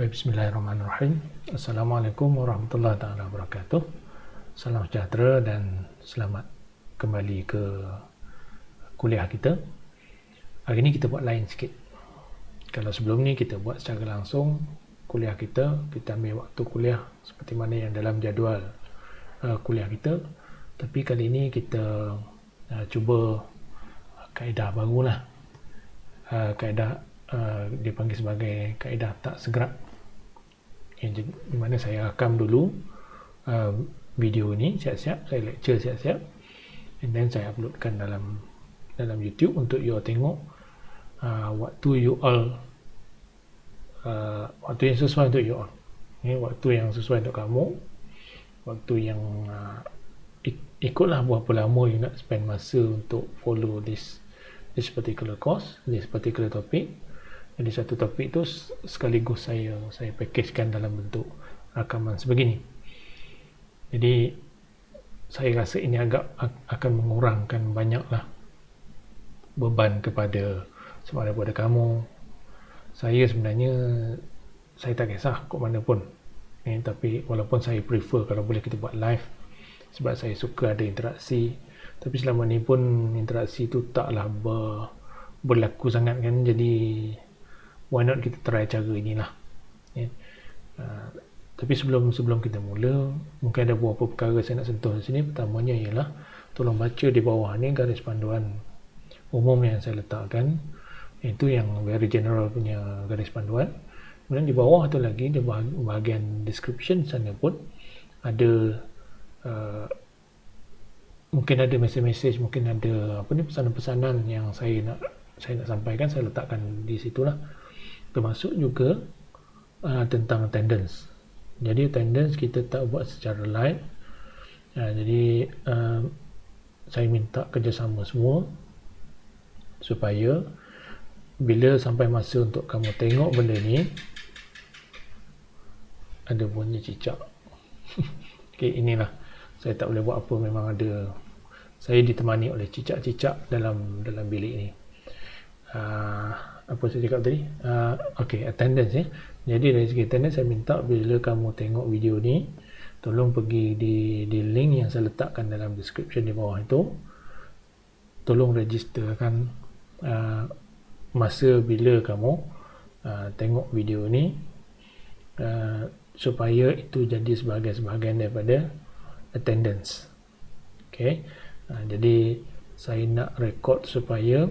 Baik, bismillahirrahmanirrahim. Assalamualaikum warahmatullahi taala wabarakatuh. Salam sejahtera dan selamat kembali ke kuliah kita. Hari ini kita buat lain sikit. Kalau sebelum ni kita buat secara langsung kuliah kita ambil waktu kuliah seperti mana yang dalam jadual kuliah kita. Tapi kali ini kita cuba kaedah barulah. Kaedah dipanggil sebagai kaedah tak segera, yang di mana saya rakam dulu video ni siap-siap, saya lecture siap-siap, and then saya uploadkan dalam YouTube untuk you all tengok waktu you all waktu yang sesuai untuk you all, waktu yang sesuai untuk kamu, waktu yang ikutlah berapa lama you nak spend masa untuk follow this particular course, this particular topic. Jadi satu topik tu sekaligus saya packagekan dalam bentuk rakaman sebegini. Jadi saya rasa ini akan mengurangkan banyaklah beban sama ada kepada kamu. Saya sebenarnya saya tak kisah kok mana pun, tapi walaupun saya prefer kalau boleh kita buat live sebab saya suka ada interaksi, tapi selama ni pun interaksi tu taklah berlaku sangat kan. Jadi why not kita try cara inilah, tapi sebelum kita mula, mungkin ada beberapa perkara saya nak sentuh di sini. Pertamanya ialah tolong baca di bawah ni garis panduan umum yang saya letakkan, itu yang very general punya garis panduan. Kemudian di bawah tu lagi, di bahagian description sana pun ada mungkin ada mesej-mesej, mungkin ada pesanan-pesanan yang saya nak sampaikan, saya letakkan di situlah. Termasuk juga tentang attendance. Jadi attendance kita tak buat secara live. Jadi saya minta kerjasama semua supaya bila sampai masa untuk kamu tengok benda ni, ada bunyi cicak. Okay, inilah saya tak boleh buat apa, memang ada, saya ditemani oleh cicak-cicak dalam bilik ni. Apa saya cakap tadi? Okay, attendance ya. Jadi dari segi attendance, saya minta bila kamu tengok video ni, tolong pergi di link yang saya letakkan dalam description di bawah itu. Tolong registerkan masa bila kamu tengok video ni, supaya itu jadi sebahagian daripada attendance. Okay, jadi saya nak record supaya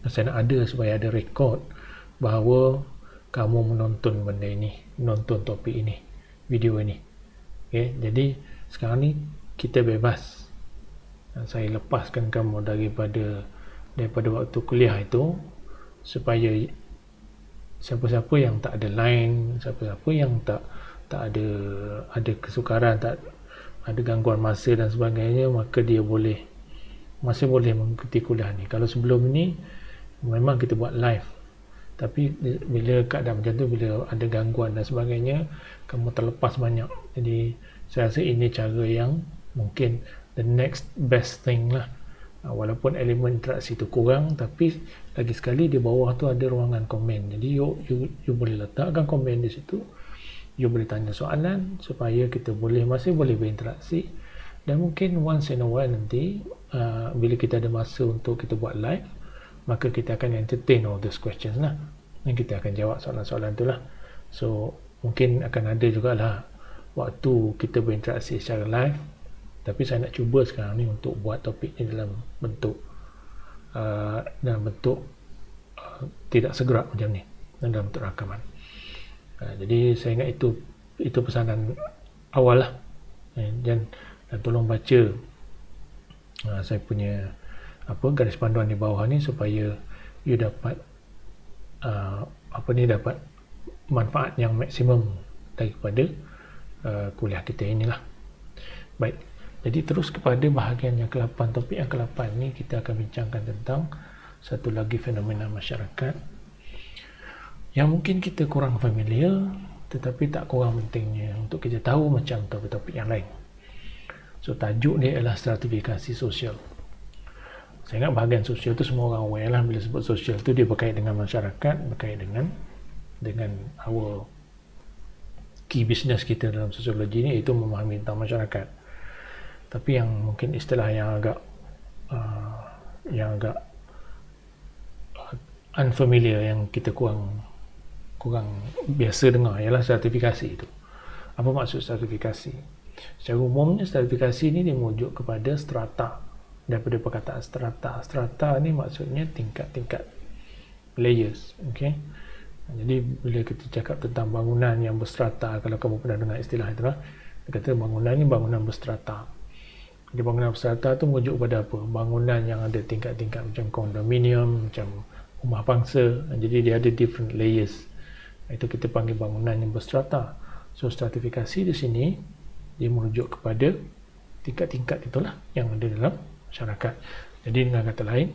ada rekod bahawa kamu menonton benda ini, menonton topik ini, video ini. Okay, jadi sekarang ni kita bebas. Saya lepaskan kamu daripada waktu kuliah itu, supaya siapa-siapa yang tak ada line, siapa-siapa yang tak ada kesukaran, tak ada gangguan masa dan sebagainya, maka dia masih boleh mengikuti kuliah ni. Kalau sebelum ni memang kita buat live, tapi bila keadaan macam tu, bila ada gangguan dan sebagainya, kamu terlepas banyak. Jadi saya rasa ini cara yang mungkin the next best thing lah. Walaupun elemen interaksi tu kurang, tapi lagi sekali di bawah tu ada ruangan komen. Jadi you boleh letakkan komen di situ, you boleh tanya soalan supaya kita masih boleh berinteraksi. Dan mungkin once in a while nanti bila kita ada masa untuk kita buat live, maka kita akan entertain all those questions lah, dan kita akan jawab soalan-soalan tu lah. So mungkin akan ada jugalah waktu kita berinteraksi secara live, tapi saya nak cuba sekarang ni untuk buat topik ni dalam bentuk tidak segera macam ni, dalam bentuk rakaman. Jadi saya ingat itu pesanan awal lah, dan tolong baca saya punya garis panduan di bawah ni, supaya you dapat dapat manfaat yang maksimum daripada kuliah kita inilah. Baik, jadi terus kepada bahagian yang ke-8. Topik yang ke-8 ni kita akan bincangkan tentang satu lagi fenomena masyarakat yang mungkin kita kurang familiar, tetapi tak kurang pentingnya untuk kita tahu macam topik-topik yang lain. So tajuk dia adalah stratifikasi sosial. Saya ingat bahagian sosial tu semua orang aware lah. Bila sebut sosial tu dia berkait dengan masyarakat, berkait dengan dengan our key business kita dalam sosiologi ni, iaitu memahami tentang masyarakat. Tapi yang mungkin istilah yang agak unfamiliar, yang kita kurang biasa dengar, ialah sertifikasi itu. Apa maksud sertifikasi? Secara umumnya sertifikasi ni dia merujuk kepada strata. Daripada perkataan strata. Strata ni maksudnya tingkat-tingkat, layers. Okay? Jadi bila kita cakap tentang bangunan yang berstrata, kalau kamu pernah dengar istilah itu lah, dia kata bangunan ni bangunan berstrata. Jadi bangunan berstrata tu merujuk pada apa? Bangunan yang ada tingkat-tingkat, macam kondominium, macam rumah pangsa. Jadi dia ada different layers. Itu kita panggil bangunan yang berstrata. So stratifikasi di sini dia merujuk kepada tingkat-tingkat itulah yang ada dalam masyarakat. Jadi dengan kata lain,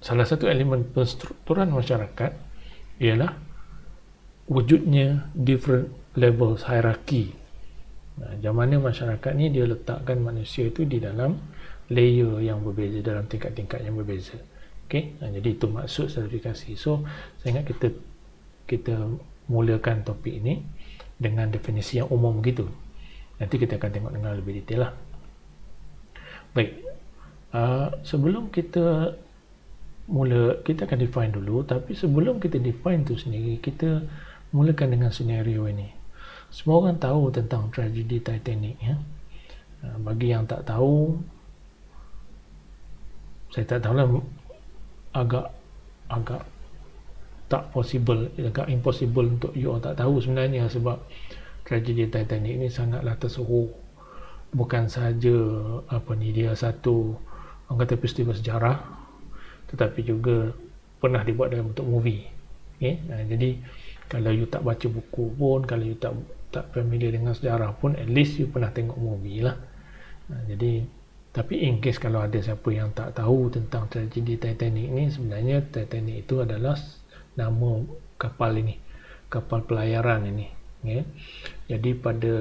salah satu elemen penstrukturan masyarakat ialah wujudnya different levels hierarchy. Macam mana masyarakat ni dia letakkan manusia itu di dalam layer yang berbeza, dalam tingkat-tingkat yang berbeza. Okay? Jadi itu maksud stratifikasi. So saya ingat kita mulakan topik ini dengan definisi yang umum begitu. Nanti kita akan tengok dengan lebih detail lah. Baik, sebelum kita akan define dulu. Tapi sebelum kita define tu sendiri, kita mulakan dengan senario ini. Semua orang tahu tentang tragedi Titanic, ya. Bagi yang tak tahu, saya tak tahu lah, agak tak possible, agak impossible untuk you all tak tahu sebenarnya, sebab tragedi Titanic ni sangatlah tersohor. Bukan sahaja dia satu, orang kata, peristiwa sejarah, tetapi juga pernah dibuat dalam bentuk movie. Okay? Jadi kalau you tak baca buku pun, kalau you tak familiar dengan sejarah pun, at least you pernah tengok movie lah. Jadi, tapi in case kalau ada siapa yang tak tahu tentang tragedi Titanic ni, sebenarnya Titanic itu adalah nama kapal ini, kapal pelayaran ini. Okay? Jadi pada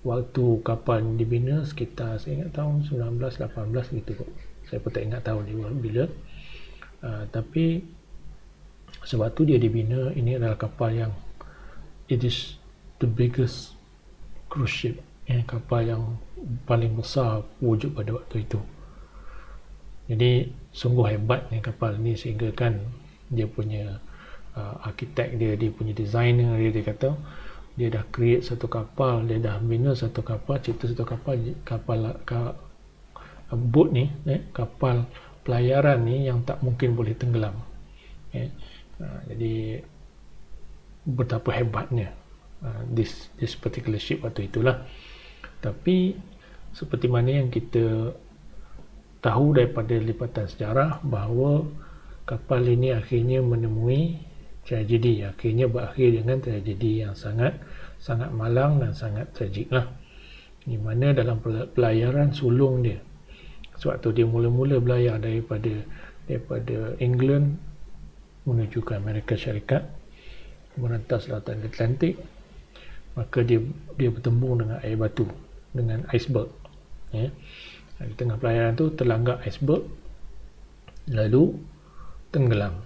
waktu kapal dibina, sekitar saya ingat tahun 1918 gitu kot. Saya pun tak ingat tahun dia bila. Tapi sebab tu dia dibina. Ini adalah kapal yang it is the biggest cruise ship, kapal yang paling besar wujud pada waktu itu. Jadi sungguh hebatnya kapal ni, sehingga kan dia punya arkitek dia punya designer dia kata dia dah create satu kapal, dia dah bina satu kapal, cipta satu kapal boat ni, kapal pelayaran ni yang tak mungkin boleh tenggelam. Jadi betapa hebatnya this particular ship waktu itulah. Tapi seperti mana yang kita tahu daripada lipatan sejarah, bahawa kapal ini akhirnya menemui tragedi, akhirnya berakhir dengan tragedi yang sangat malang dan sangat tragik lah. Di mana dalam pelayaran sulung dia, sewaktu dia mula-mula berlayar daripada England menuju ke Amerika Syarikat, merentas lautan Atlantik, maka dia bertembung dengan air batu, dengan iceberg. Di tengah pelayaran tu terlanggar iceberg, lalu tenggelam.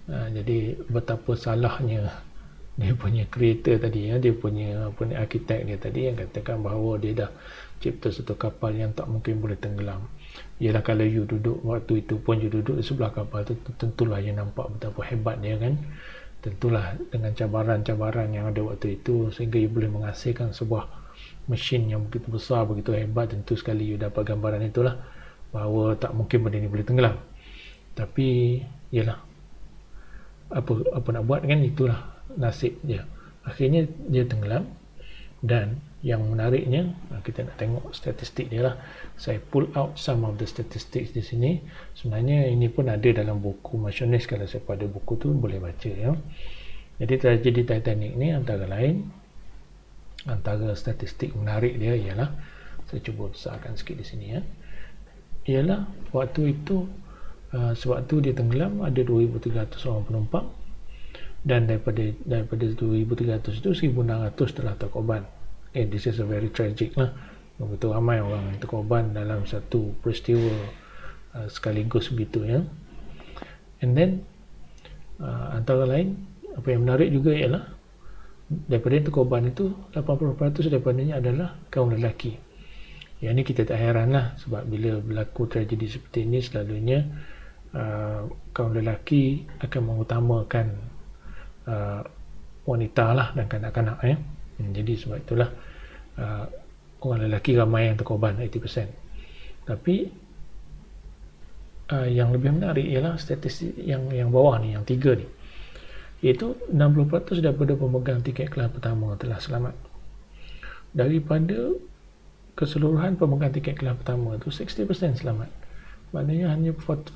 Jadi betapa salahnya dia punya creator tadi, dia punya arkitek dia tadi, yang katakan bahawa dia dah cipta satu kapal yang tak mungkin boleh tenggelam. Ialah kalau you duduk waktu itu pun, you duduk di sebelah kapal tu, tentulah you nampak betapa hebat dia kan. Tentulah dengan cabaran-cabaran yang ada waktu itu, sehingga you boleh menghasilkan sebuah mesin yang begitu besar, begitu hebat. Tentu sekali you dapat gambaran itulah, bahawa tak mungkin benda ni boleh tenggelam. Tapi ialah apa nak buat kan, itulah nasib dia. Akhirnya dia tenggelam. Dan yang menariknya, kita nak tengok statistik dia lah. Saya pull out some of the statistics di sini. Sebenarnya ini pun ada dalam buku Machinist, kalau siapa ada buku tu boleh baca ya. Jadi tragedi Titanic ni antara statistik menarik dia ialah, saya cuba besarkan sikit di sini ya, ialah waktu itu sewaktu dia tenggelam ada 2,300 orang penumpang, dan daripada 2,300 itu 1,600 telah terkorban. This is a very tragic lah. Begitu ramai orang yang terkorban dalam satu peristiwa sekaligus begitu ya. And then Antara lain, apa yang menarik juga ialah daripada yang terkorban itu 80% daripadanya adalah kaum lelaki. Yang ini kita tak heran lah, sebab bila berlaku tragedi seperti ini selalunya kaum lelaki akan mengutamakan wanita lah dan kanak-kanak jadi sebab itulah orang lelaki ramai yang terkorban 80%. Tapi yang lebih menarik ialah statistik yang bawah ni, yang 3 ni, iaitu 60% daripada pemegang tiket kelas pertama telah selamat. Daripada keseluruhan pemegang tiket kelas pertama tu 60% selamat. Maknanya hanya 40%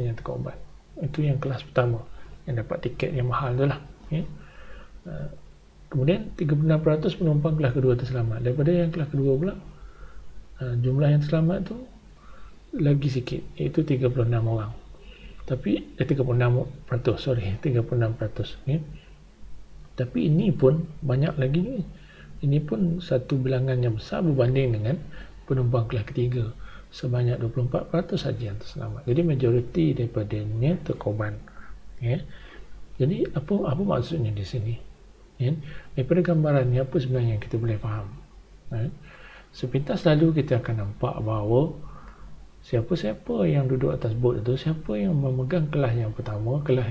yang terkorban. Itu yang kelas pertama yang dapat tiket yang mahal tu lah. Kemudian 36% penumpang kelas kedua terselamat. Daripada yang kelas kedua pula, jumlah yang selamat tu lagi sikit, iaitu 36 orang. Tapi 36%, sorry, 36%. Tapi ini pun banyak lagi ni. Ini pun satu bilangan yang besar berbanding dengan penumpang kelas ketiga. Sebanyak 24% saja yang terselamat. Jadi majoriti daripadanya terkorban. Jadi apa maksudnya di sini? Daripada gambaran ni, apa sebenarnya yang kita boleh faham? Sepintas lalu kita akan nampak bahawa siapa-siapa yang duduk atas bot itu, siapa yang memegang kelas yang pertama, kelas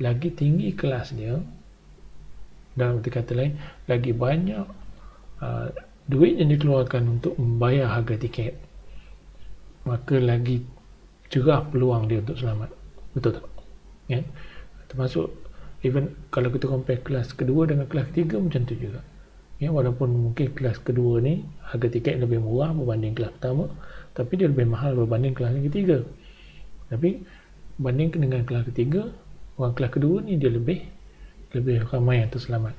lagi tinggi kelas dia, dalam arti kata lain, lagi banyak duit yang dikeluarkan untuk membayar harga tiket, maka lagi cerah peluang dia untuk selamat. Betul tak? Termasuk even kalau kita compare kelas kedua dengan kelas ketiga, macam tu juga. Walaupun mungkin kelas kedua ni harga tiket lebih murah berbanding kelas pertama, tapi dia lebih mahal berbanding kelas ketiga. Tapi bandingkan dengan kelas ketiga, orang kelas kedua ni dia lebih ramai yang terselamat.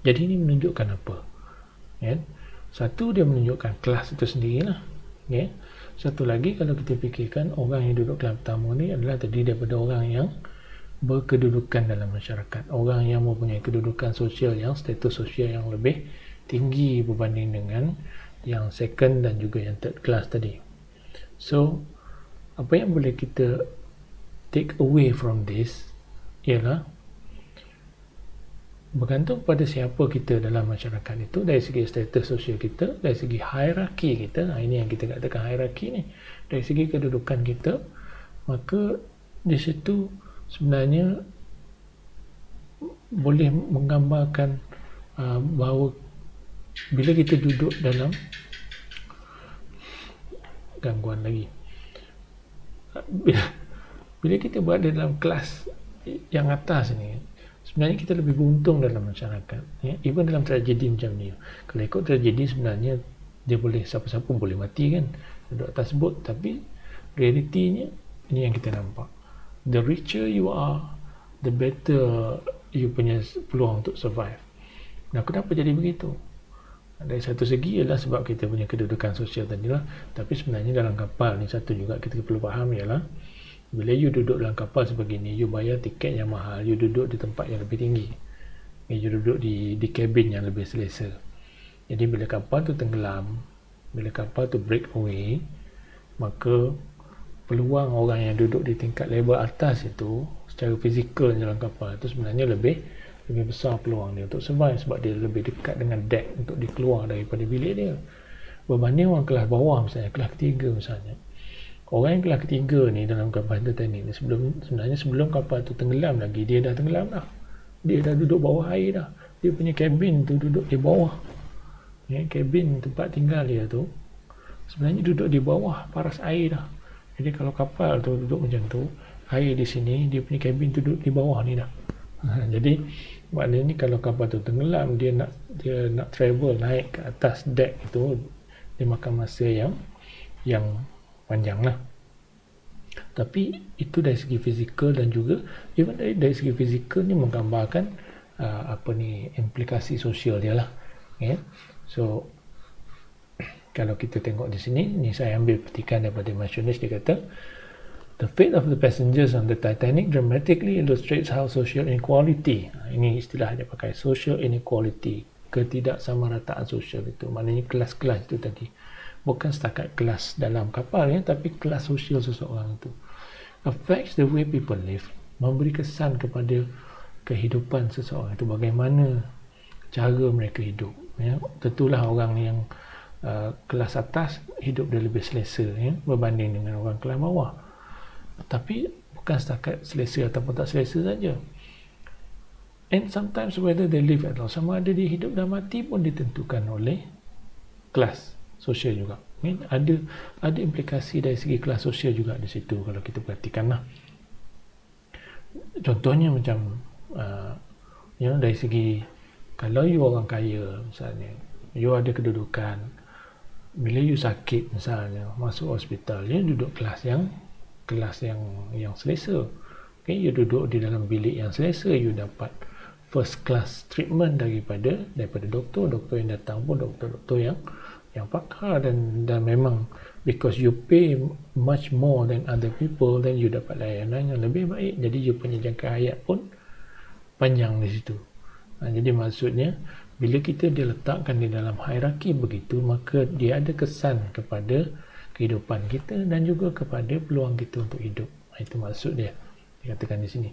Jadi ini menunjukkan apa? Satu, dia menunjukkan kelas itu sendirilah. Satu lagi, kalau kita fikirkan, orang yang duduk kelas pertama ni adalah terdiri daripada orang yang berkedudukan dalam masyarakat, orang yang mempunyai kedudukan sosial, yang status sosial yang lebih tinggi berbanding dengan yang second dan juga yang third class tadi. So, apa yang boleh kita take away from this ialah bergantung pada siapa kita dalam masyarakat itu, dari segi status sosial kita, dari segi hierarki kita. Ini yang kita katakan hierarki ni, dari segi kedudukan kita, maka di situ sebenarnya boleh menggambarkan bahawa bila kita duduk dalam gangguan lagi, bila kita berada dalam kelas yang atas ni, sebenarnya kita lebih beruntung dalam masyarakat. Even dalam tragedi macam ni, kalau ikut tragedi sebenarnya dia boleh, siapa-siapa boleh mati kan, duduk atas bot. Tapi realitinya ini yang kita nampak, the richer you are, the better you punya peluang untuk survive. Nah, kenapa jadi begitu? Dari satu segi ialah sebab kita punya kedudukan sosial tadi lah. Tapi sebenarnya dalam kapal ni, satu juga kita perlu faham ialah, bila you duduk dalam kapal sebegini, you bayar tiket yang mahal, you duduk di tempat yang lebih tinggi, you duduk di kabin yang lebih selesa. Jadi bila kapal tu tenggelam, bila kapal tu break away, maka peluang orang yang duduk di tingkat level atas itu, secara fizikal dalam kapal itu, sebenarnya lebih besar peluang dia untuk survive, sebab dia lebih dekat dengan deck untuk dikeluar daripada bilik dia, berbanding orang kelas bawah, misalnya kelas ketiga misalnya. Orang yang kelas ketiga ni dalam kapal Titanic ni, sebenarnya sebelum kapal tu tenggelam lagi, dia dah tenggelam dah, dia dah duduk bawah air dah, dia punya kabin tu duduk di bawah. Kabin tempat tinggal dia tu sebenarnya duduk di bawah paras air dah. Jadi kalau kapal tu duduk macam tu, air di sini, dia punya kabin tu duduk di bawah ni dah. Jadi maknanya kalau kapal tu tenggelam, dia nak travel naik ke atas deck itu, dia makan masa yang panjang lah. Tapi itu dari segi fizikal, dan juga even dari segi fizikal ni menggambarkan implikasi sosial dia lah. So kalau kita tengok di sini, ni saya ambil petikan daripada Masionis, dia kata, the fate of the passengers on the Titanic dramatically illustrates how social inequality, ini istilah dia pakai, social inequality, ketidaksamarataan sosial itu, maknanya kelas-kelas itu tadi, bukan setakat kelas dalam kapal tapi kelas sosial seseorang itu. affects the way people live, memberi kesan kepada kehidupan seseorang itu, bagaimana cara mereka hidup. Tentulah orang yang kelas atas hidup dia lebih selesa berbanding dengan orang kelas bawah. Tapi bukan setakat selesa ataupun tak selesa saja. And sometimes whether they live at all, sama ada dia hidup dan mati pun ditentukan oleh kelas sosial juga. Ada implikasi dari segi kelas sosial juga di situ kalau kita perhatikanlah. Contohnya macam dari segi, kalau you orang kaya misalnya, you ada kedudukan, bila you sakit misalnya masuk hospital, you duduk kelas yang selesa. You duduk di dalam bilik yang selesa, you dapat first class treatment daripada doktor yang datang pun doktor yang pakar, dan memang because you pay much more than other people, then you dapat layanan yang lebih baik, jadi you punya jangka hayat pun panjang di situ. Jadi maksudnya bila kita diletakkan di dalam hierarki begitu, maka dia ada kesan kepada kehidupan kita dan juga kepada peluang kita untuk hidup. Itu maksud dia dikatakan di sini.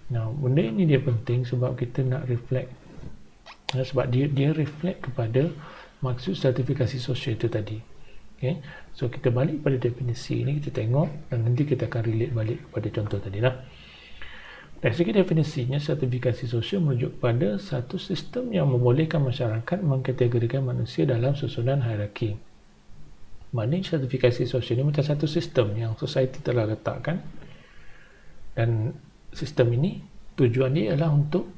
Nah, benda ini dia penting sebab kita nak reflect, sebab dia reflect kepada maksud sertifikasi sosial itu tadi. Okay? So kita balik pada definisi ini, kita tengok dan nanti kita akan relate balik kepada contoh tadi lah. Dari segi definisinya, sertifikasi sosial merujuk pada satu sistem yang membolehkan masyarakat mengkategorikan manusia dalam susunan hierarki. Maknanya sertifikasi sosial ini macam satu sistem yang society telah letakkan, dan sistem ini tujuan dia ialah untuk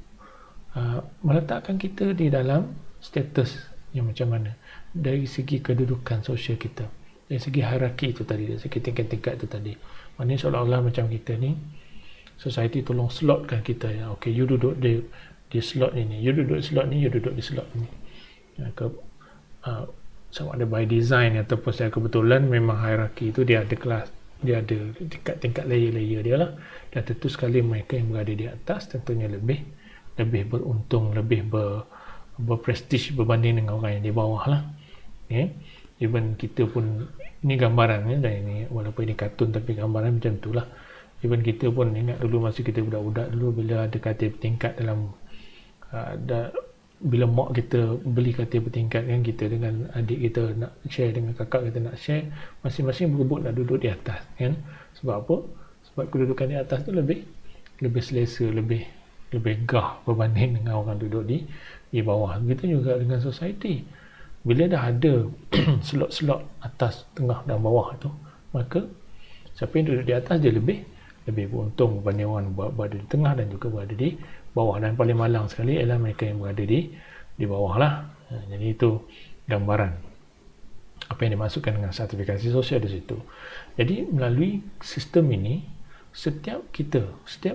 meletakkan kita di dalam status yang macam mana dari segi kedudukan sosial kita, dari segi hierarki itu tadi, dari segi tingkat-tingkat itu tadi. Maknanya seolah-olah macam kita ni, society tolong slotkan kita, okay, you duduk di slot ini, you duduk di slot ni, you duduk di slot ni. Sama ada by design ataupun secara kebetulan, memang hierarki itu dia ada kelas, dia ada tingkat-tingkat layer-layer dia lah, dan tentu sekali mereka yang berada di atas tentunya lebih beruntung, lebih berprestige berbanding dengan orang yang di bawah lah. Even kita pun, ini gambaran dan ini walaupun ini kartun tapi gambaran macam tu lah. Even kita pun ingat dulu masa kita budak-budak dulu, bila ada katil bertingkat dalam bila mak kita beli katil bertingkat kan, kita dengan adik kita nak share, dengan kakak kita nak share, masing-masing berebut nak duduk di atas kan. Sebab apa? Sebab kedudukan di atas tu lebih selesa, lebih gah berbanding dengan orang duduk di bawah. Begitu juga dengan society. Bila dah ada slot-slot atas, tengah dan bawah tu, maka siapa yang duduk di atas dia lebih beruntung berbanding orang berada di tengah dan juga berada di bawah. Dan paling malang sekali ialah mereka yang berada di bawah lah. Jadi itu gambaran apa yang dimaksudkan dengan sertifikasi sosial di situ. Jadi melalui sistem ini, setiap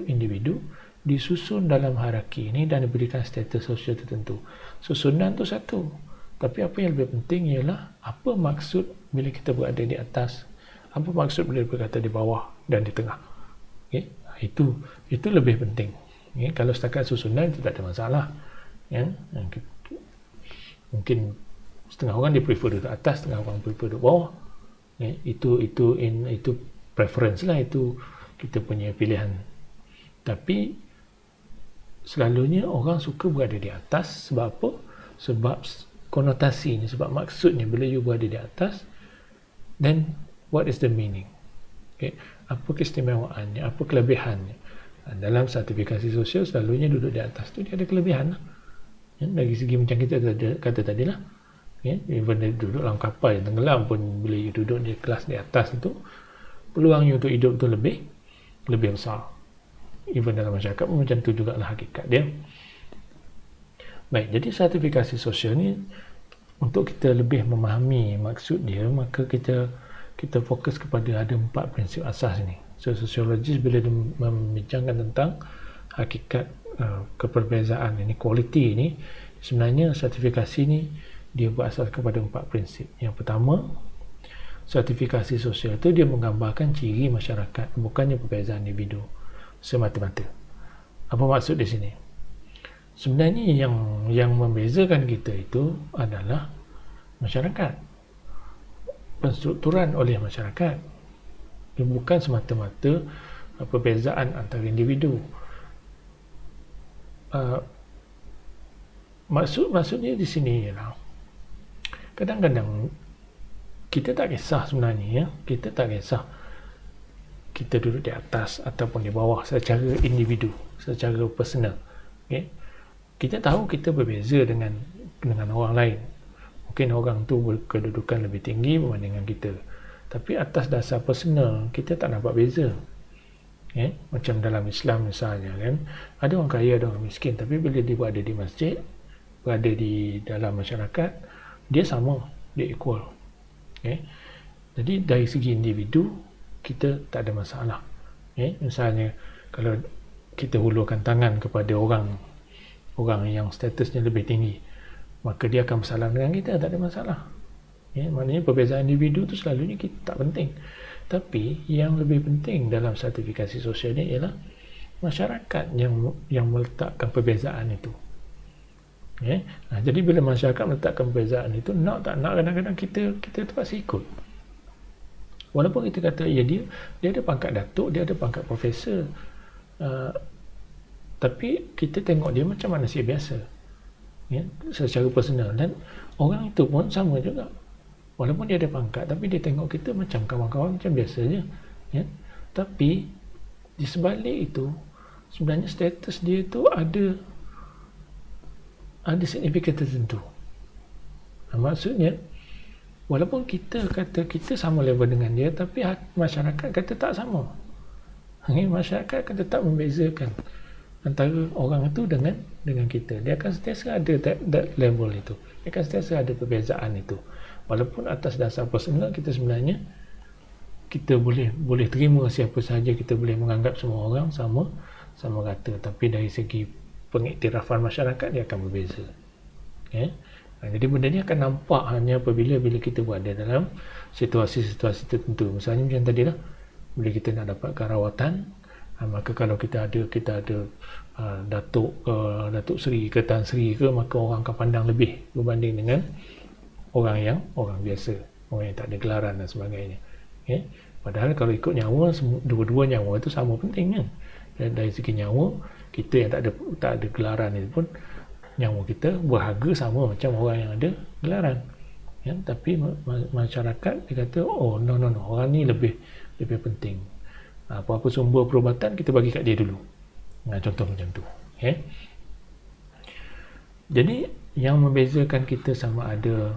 individu disusun dalam hierarki ini dan diberikan status sosial tertentu. Susunan tu satu, tapi apa yang lebih penting ialah apa maksud bila kita berada di atas, apa maksud bila berkata di bawah dan di tengah. Okay? Itu lebih penting. Okay? Kalau setakat susunan itu tak ada masalah. Mungkin setengah orang dia prefer duduk atas, setengah orang prefer duduk bawah. Itu preference lah, itu kita punya pilihan. Tapi selalunya orang suka berada di atas. Sebab apa? Sebab konotasinya, sebab maksudnya bila you berada di atas, then what is the meaning? Okay? Apa keistimewaannya, apa kelebihannya? Dalam sertifikasi sosial selalunya duduk di atas tu dia ada kelebihan lah. Dari segi macam kita kata tadi lah, even dia duduk dalam kapal yang tenggelam pun, bila you duduk di kelas di atas itu, peluang you untuk hidup tu lebih besar. Even dalam masyarakat pun macam tu jugalah hakikat dia. Baik, jadi sertifikasi sosial ni untuk kita lebih memahami maksud dia, maka kita fokus kepada ada 4 prinsip asas ni. So sosiologis bila dia membincangkan tentang hakikat keperbezaan, inequality ni, sebenarnya sertifikasi ni dia berasas kepada 4 prinsip. Yang pertama, sertifikasi sosial itu dia menggambarkan ciri masyarakat, bukannya perbezaan individu semata-mata. Apa maksud di sini? Sebenarnya yang membezakan kita itu adalah masyarakat, penstrukturan oleh masyarakat. Dia bukan semata-mata perbezaan antara individu. Maksudnya di sini ialah kadang-kadang kita tak kisah sebenarnya, ya. Kita tak kisah kita duduk di atas ataupun di bawah secara individu, secara personal. Okay? Kita tahu kita berbeza dengan orang lain. Mungkin orang tu berkedudukan lebih tinggi berbanding dengan kita. Tapi atas dasar personal, kita tak nampak beza. Okay? Macam dalam Islam misalnya, kan, ada orang kaya, ada orang miskin. Tapi bila dia berada di masjid, berada di dalam masyarakat, dia sama, dia equal. Okay? Jadi dari segi individu, kita tak ada masalah. Misalnya kalau kita hulurkan tangan kepada orang yang statusnya lebih tinggi, maka dia akan bersalam dengan kita, tak ada masalah. Maknanya perbezaan individu tu selalunya kita tak penting. Tapi yang lebih penting dalam sertifikasi sosial ni ialah masyarakat yang meletakkan perbezaan itu. Jadi bila masyarakat meletakkan perbezaan itu, nak tak nak, kadang-kadang kita terpaksa ikut. Walaupun kita kata dia ada pangkat datuk, dia ada pangkat profesor, tapi kita tengok dia macam manusia biasa, secara personal. Dan orang itu pun sama juga, walaupun dia ada pangkat, tapi dia tengok kita macam kawan-kawan, macam biasa je. Tapi di sebalik itu sebenarnya status dia itu ada signifikan tertentu. Maksudnya walaupun kita kata kita sama level dengan dia, tapi masyarakat kata tak sama. Masyarakat kata tak membezakan antara orang itu dengan kita. Dia akan sentiasa ada that level itu. Dia akan sentiasa ada perbezaan itu. Walaupun atas dasar personal kita sebenarnya kita boleh terima siapa sahaja, kita boleh menganggap semua orang sama rata, tapi dari segi pengiktirafan masyarakat dia akan berbeza. Jadi benda ni akan nampak hanya apabila kita berada dalam situasi-situasi tertentu. Misalnya macam tadi lah, bila kita nak dapatkan rawatan, maka kalau kita ada Datuk Seri ke Tan Sri ke, maka orang akan pandang lebih berbanding dengan orang biasa, orang yang tak ada gelaran dan sebagainya. Padahal kalau ikut nyawa, dua-dua nyawa itu sama penting, kan? Dan dari segi nyawa, kita yang tak ada gelaran itu pun, nyawa kita berharga sama macam orang yang ada gelaran. Tapi masyarakat dia kata, oh no, orang ni lebih penting. Apa-apa sumber perubatan kita bagi kat dia dulu. Contoh macam tu. Jadi yang membezakan kita sama ada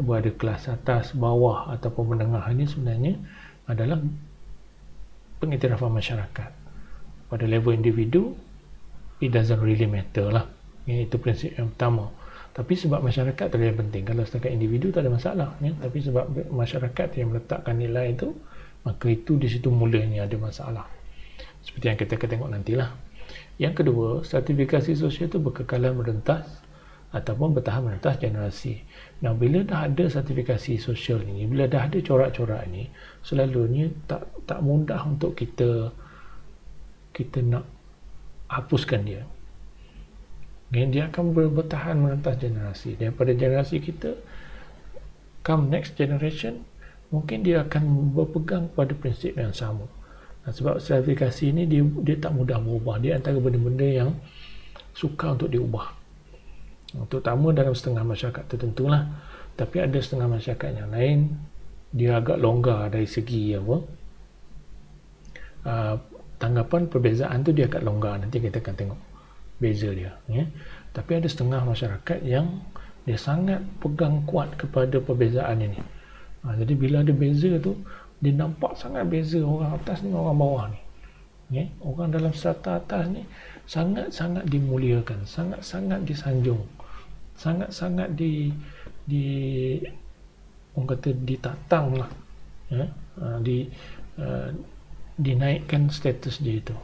berada kelas atas, bawah ataupun menengah ini sebenarnya adalah pengiktirafan masyarakat. Pada level individu, it doesn't really matter lah. Itu prinsip yang pertama. Tapi sebab masyarakat tu yang penting. Kalau setakat individu tak ada masalah, tapi sebab masyarakat yang meletakkan nilai itu, maka itu di situ mulanya ada masalah. Seperti yang kita akan tengok nantilah. Yang kedua, sertifikasi sosial itu berkekalan merentas ataupun bertahan merentas generasi. Nah, bila dah ada sertifikasi sosial ini, bila dah ada corak-corak ini, selalunya tak mudah untuk kita nak hapuskan dia. Dia akan bertahan merentas generasi. Daripada generasi kita, come next generation, mungkin dia akan berpegang pada prinsip yang sama. Sebab sertifikasi ini dia tak mudah berubah. Dia antara benda-benda yang sukar untuk diubah. Terutama dalam setengah masyarakat tertentu lah. Tapi ada setengah masyarakat yang lain, dia agak longgar dari segi tanggapan perbezaan tu, dia agak longgar. Nanti kita akan tengok beza dia. Tapi ada setengah masyarakat yang dia sangat pegang kuat kepada perbezaan ini. Jadi bila ada beza tu, dia nampak sangat beza orang atas ni, orang bawah ni. Orang dalam strata atas ni sangat-sangat dimuliakan, sangat-sangat disanjung, sangat-sangat orang kata ditatang lah, dinaikkan status dia itu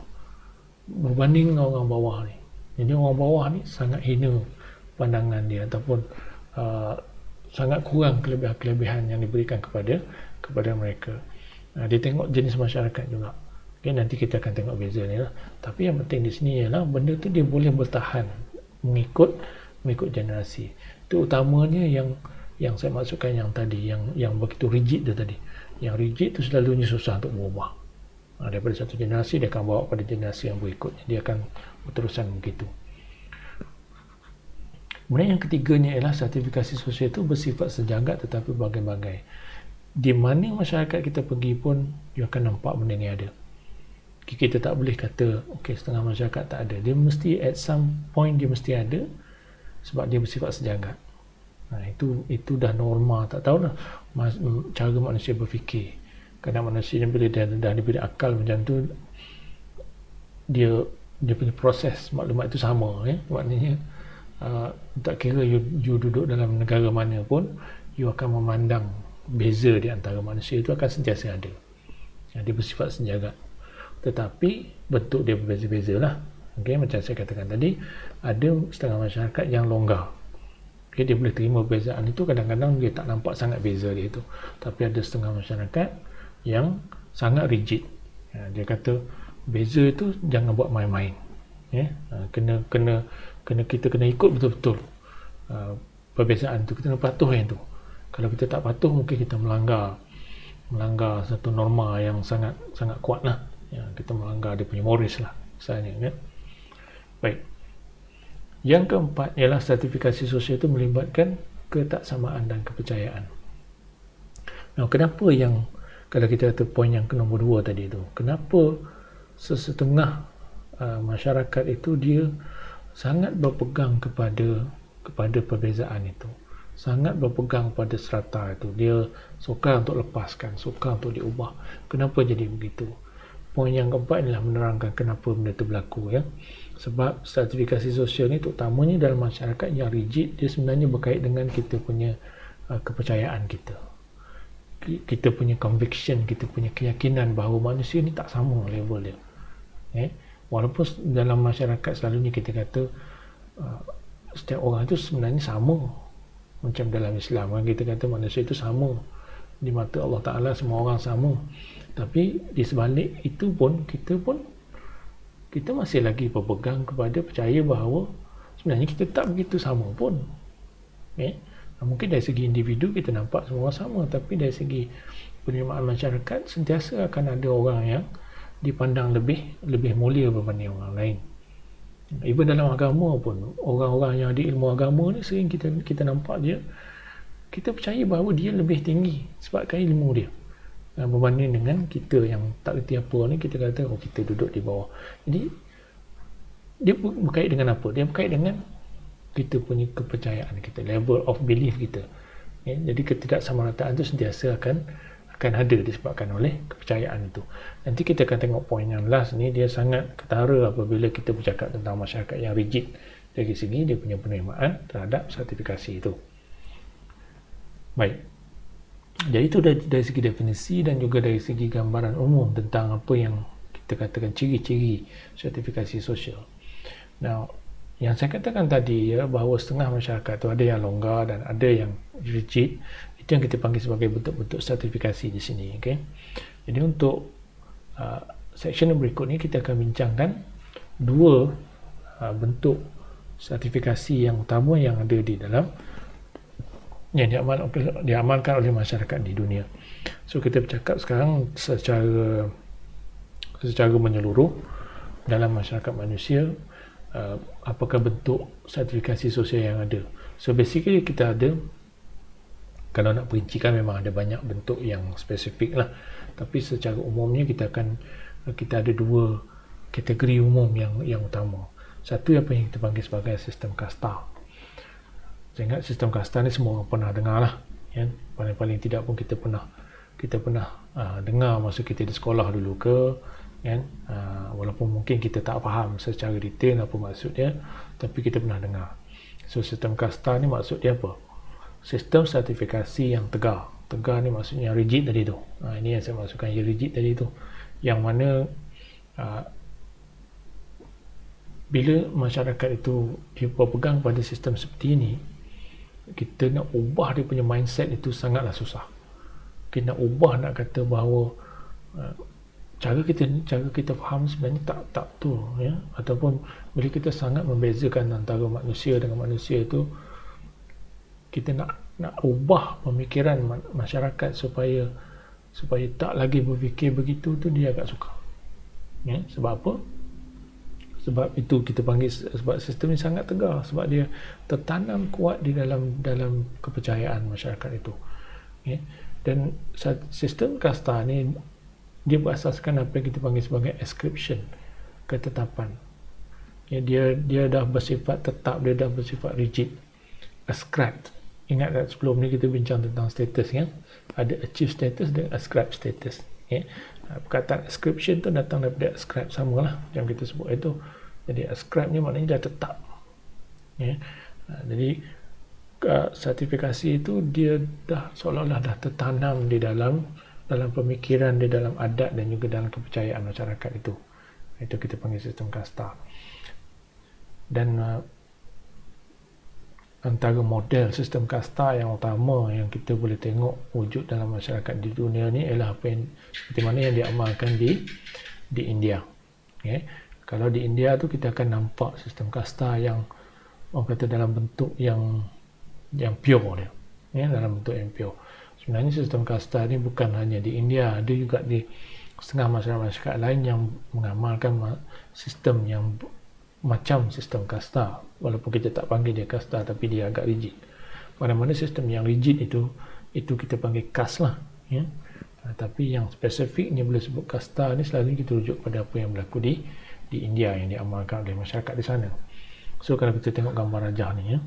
berbanding dengan orang bawah ni. Jadi orang bawah ni sangat hina pandangan dia, ataupun sangat kurang kelebihan yang diberikan kepada mereka. Dia tengok jenis masyarakat juga. Nanti kita akan tengok beza ni lah. Tapi yang penting di sini ialah benda tu dia boleh bertahan mengikut generasi. Itu utamanya yang saya maksudkan yang tadi, yang begitu rigid tu tadi. Yang rigid tu selalunya susah untuk berubah. Daripada satu generasi dia akan bawa pada generasi yang berikutnya, dia akan berterusan begitu. Kemudian yang ketiganya ialah sertifikasi sosial itu bersifat sejagat tetapi berbagai-bagai. Di mana masyarakat kita pergi pun dia akan nampak benda ni ada. Kita tak boleh kata okey setengah masyarakat tak ada. Dia mesti at some point dia mesti ada sebab dia bersifat sejagat. Itu dah norma, tak tahulah cara manusia berfikir. Kadang manusia bila dah diberi akal macam tu, dia punya proses maklumat itu sama, maknanya tak kira you duduk dalam negara mana pun, you akan memandang beza di antara manusia itu akan sentiasa ada. Dia bersifat sejagat, tetapi bentuk dia berbeza-beza lah. Macam saya katakan tadi, ada setengah masyarakat yang longgar. Dia boleh terima perbezaan itu, kadang-kadang dia tak nampak sangat beza dia itu. Tapi ada setengah masyarakat yang sangat rigid. Dia kata beza itu jangan buat main-main. Kita kena ikut betul-betul perbezaan itu, kita kena patuh yang itu. Kalau kita tak patuh, mungkin kita melanggar satu norma yang sangat kuat lah. Kita melanggar dia punya moris lah misalnya. Baik, yang keempat ialah sertifikasi sosial itu melibatkan ketaksamaan dan kepercayaan. Kenapa yang kalau kita kata poin yang ke nombor 2 tadi tu, kenapa sesetengah masyarakat itu dia sangat berpegang kepada perbezaan itu, sangat berpegang pada strata itu, dia sukar untuk lepaskan, sukar untuk diubah. Kenapa jadi begitu? Poin yang keempat adalah menerangkan kenapa benda itu berlaku, sebab sertifikasi sosial ni terutamanya dalam masyarakat yang rigid, dia sebenarnya berkait dengan kita punya kepercayaan kita punya conviction, kita punya keyakinan bahawa manusia ni tak sama level dia. Walaupun dalam masyarakat selalunya kita kata setiap orang itu sebenarnya sama. Macam dalam Islam kita kata manusia itu sama di mata Allah Ta'ala, semua orang sama. Tapi di sebalik itu pun kita masih lagi berpegang kepada percaya bahawa sebenarnya kita tak begitu sama pun. Mungkin dari segi individu kita nampak semua orang sama, tapi dari segi penerimaan masyarakat sentiasa akan ada orang yang dipandang lebih mulia berbanding orang lain. Even dalam agama pun, orang-orang yang ada ilmu agama ni sering kita nampak dia, kita percaya bahawa dia lebih tinggi sebabkan ilmu dia berbanding dengan kita yang tak reti apa ni, kita kata kita duduk di bawah. Jadi dia berkait dengan apa? Dia berkait dengan kita punya kepercayaan kita, level of belief kita. Jadi ketidaksamarataan itu sentiasa akan ada disebabkan oleh kepercayaan itu. Nanti kita akan tengok poin yang last ni, dia sangat ketara apabila kita bercakap tentang masyarakat yang rigid dari segi dia punya penerimaan terhadap sertifikasi itu. Baik, jadi itu dari segi definisi dan juga dari segi gambaran umum tentang apa yang kita katakan ciri-ciri sertifikasi sosial. Now, yang saya katakan tadi bahawa setengah masyarakat tu ada yang longgar dan ada yang rigid, itu yang kita panggil sebagai bentuk-bentuk sertifikasi di sini. Jadi untuk section yang berikut ni kita akan bincangkan dua bentuk sertifikasi yang utama yang ada di dalam yang diamalkan oleh masyarakat di dunia. So kita bercakap sekarang secara menyeluruh dalam masyarakat manusia, apakah bentuk sertifikasi sosial yang ada. So basically kita ada, kalau nak perincikan memang ada banyak bentuk yang spesifik lah, tapi secara umumnya kita ada dua kategori umum yang utama. Satu apa yang kita panggil sebagai sistem kasta. Saya ingat sistem kasta ni semua orang pernah dengar lah, paling tidak pun kita pernah dengar masa kita di sekolah dulu ke, walaupun mungkin kita tak faham secara detail apa maksud dia, tapi kita pernah dengar. So sistem kasta ni maksud dia apa? Sistem sertifikasi yang tegar ni maksudnya yang rigid tadi tu. Ini yang saya maksudkan yang rigid tadi tu, yang mana bila masyarakat itu dia berpegang pada sistem seperti ini, kita nak ubah dia punya mindset itu sangatlah susah. Kita nak ubah, nak kata bahawa cara kita faham sebenarnya tak betul, ataupun bila kita sangat membezakan antara manusia dengan manusia itu, kita nak ubah pemikiran masyarakat supaya tak lagi berfikir begitu tu, dia agak sukar. Sebab apa? Sebab itu kita panggil, sebab sistem ini sangat tegar, sebab dia tertanam kuat di dalam kepercayaan masyarakat itu. Dan sistem kasta ni dia berasaskan apa yang kita panggil sebagai ascription, ketetapan. Dia dah bersifat tetap, dia dah bersifat rigid. Ascribed. Ingat tak sebelum ni kita bincang tentang status, ada achieve status dan ascribe status. Perkataan ascription tu datang daripada ascribe, samalah yang kita sebut itu. Jadi ascribe ni maknanya dah tetap. Jadi sertifikasi itu dia dah seolah-olah dah tertanam di dalam pemikiran, di dalam adat dan juga dalam kepercayaan masyarakat itu. Itu kita panggil sistem kasta. Dan antara model sistem kasta yang utama yang kita boleh tengok wujud dalam masyarakat di dunia ni ialah seperti mana yang diamalkan di India. Kalau di India tu kita akan nampak sistem kasta yang orang kata dalam bentuk yang pure dia. Dalam bentuk yang pure. Sebenarnya sistem kasta ni bukan hanya di India, ada juga di setengah masyarakat lain yang mengamalkan sistem yang macam sistem kasta, walaupun kita tak panggil dia kasta tapi dia agak rigid. Mana-mana sistem yang rigid itu kita panggil kas lah. Tapi yang spesifiknya boleh sebut kasta ni selalu kita rujuk pada apa yang berlaku di India yang diamalkan oleh masyarakat di sana. So kalau kita tengok gambar rajah ni,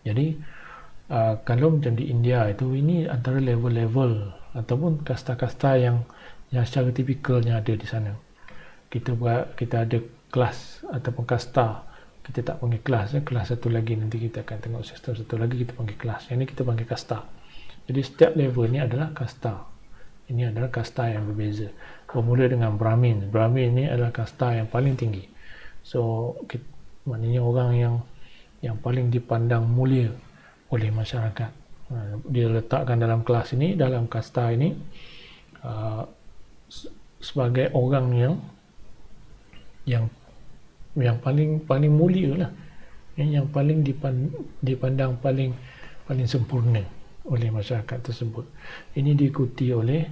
jadi kalau macam di India itu, ini antara level-level ataupun kasta-kasta yang secara tipikalnya ada di sana. Kita ada kelas ataupun kasta, kita tak panggil kelas, kelas satu lagi nanti kita akan tengok sistem satu lagi kita panggil kelas, yang ni kita panggil kasta. Jadi setiap level ni adalah kasta. Ini adalah kasta yang berbeza. Bermula dengan Brahmin. Brahmin ni adalah kasta yang paling tinggi. So maknanya orang yang paling dipandang mulia oleh masyarakat. Dia letakkan dalam kelas ini, dalam kasta ini, sebagai orang yang paling mulia lah, yang paling dipandang paling sempurna oleh masyarakat tersebut. Ini diikuti oleh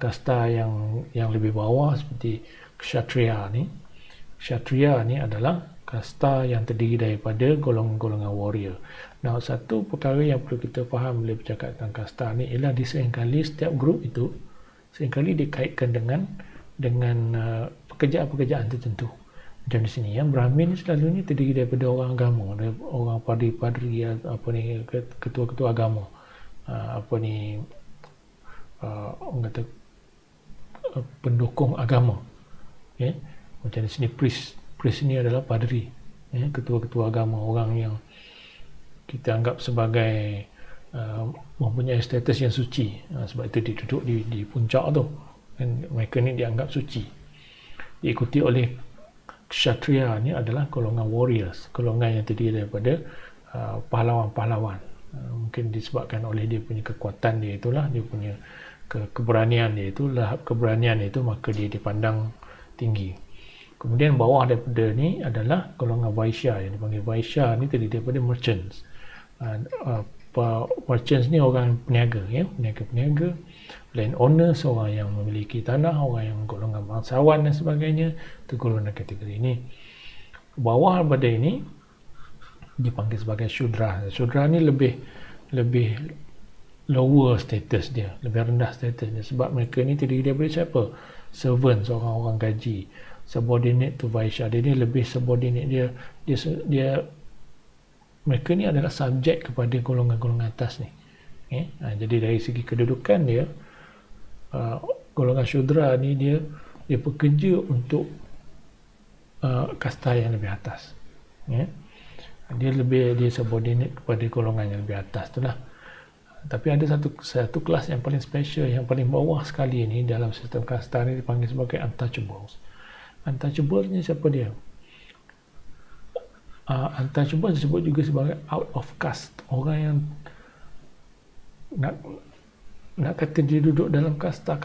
kasta yang lebih bawah seperti Kshatriya ni. Kshatriya ni adalah kasta yang terdiri daripada golongan-golongan warrior. Nah, satu perkara yang perlu kita faham bila bercakap tentang kasta ni ialah seringkali setiap grup itu seringkali dikaitkan dengan pekerjaan-pekerjaan tertentu. Macam di sini, yang Brahmin selalu ni terdiri daripada orang agama, orang padri-padri, ketua-ketua agama, orang kata pendukung agama. Macam di sini priest ini adalah padri, ketua-ketua agama, orang yang kita anggap sebagai mempunyai status yang suci. Sebab itu dia duduk di puncak tu, dan mereka ni dianggap suci. Diikuti oleh Kshatriya ni adalah golongan warriors, golongan yang terdiri daripada pahlawan-pahlawan. Mungkin disebabkan oleh dia punya kekuatan dia itulah, dia punya keberanian dia itu, lahap keberanian itu, maka dia dipandang tinggi. Kemudian bawah daripada ni adalah golongan Vaishya, yang dipanggil Vaishya ni terdiri daripada merchants. Merchants ni orang peniaga, peniaga, landowners, orang yang memiliki tanah, orang yang golongan bangsawan dan sebagainya. Itu golongan kategori ini. Bawah daripada ini dipanggil sebagai Shudra. Shudra ni lebih lower status dia, lebih rendah status dia, sebab mereka ni terdiri daripada siapa? Servants, orang-orang gaji, subordinate to Vaishya. Dia ni lebih subordinate, dia mereka ni adalah subjek kepada golongan-golongan atas ni. Jadi dari segi kedudukan dia, golongan Shudra ni dia bekerja untuk kasta yang lebih atas. Dia subordinate kepada golongan yang lebih atas itulah. Tapi ada satu kelas yang paling special, yang paling bawah sekali ni dalam sistem kasta ni dipanggil sebagai untouchables. Untouchables ni siapa dia? Untouchables disebut juga sebagai out of caste. Orang yang nak kata dia duduk dalam kasta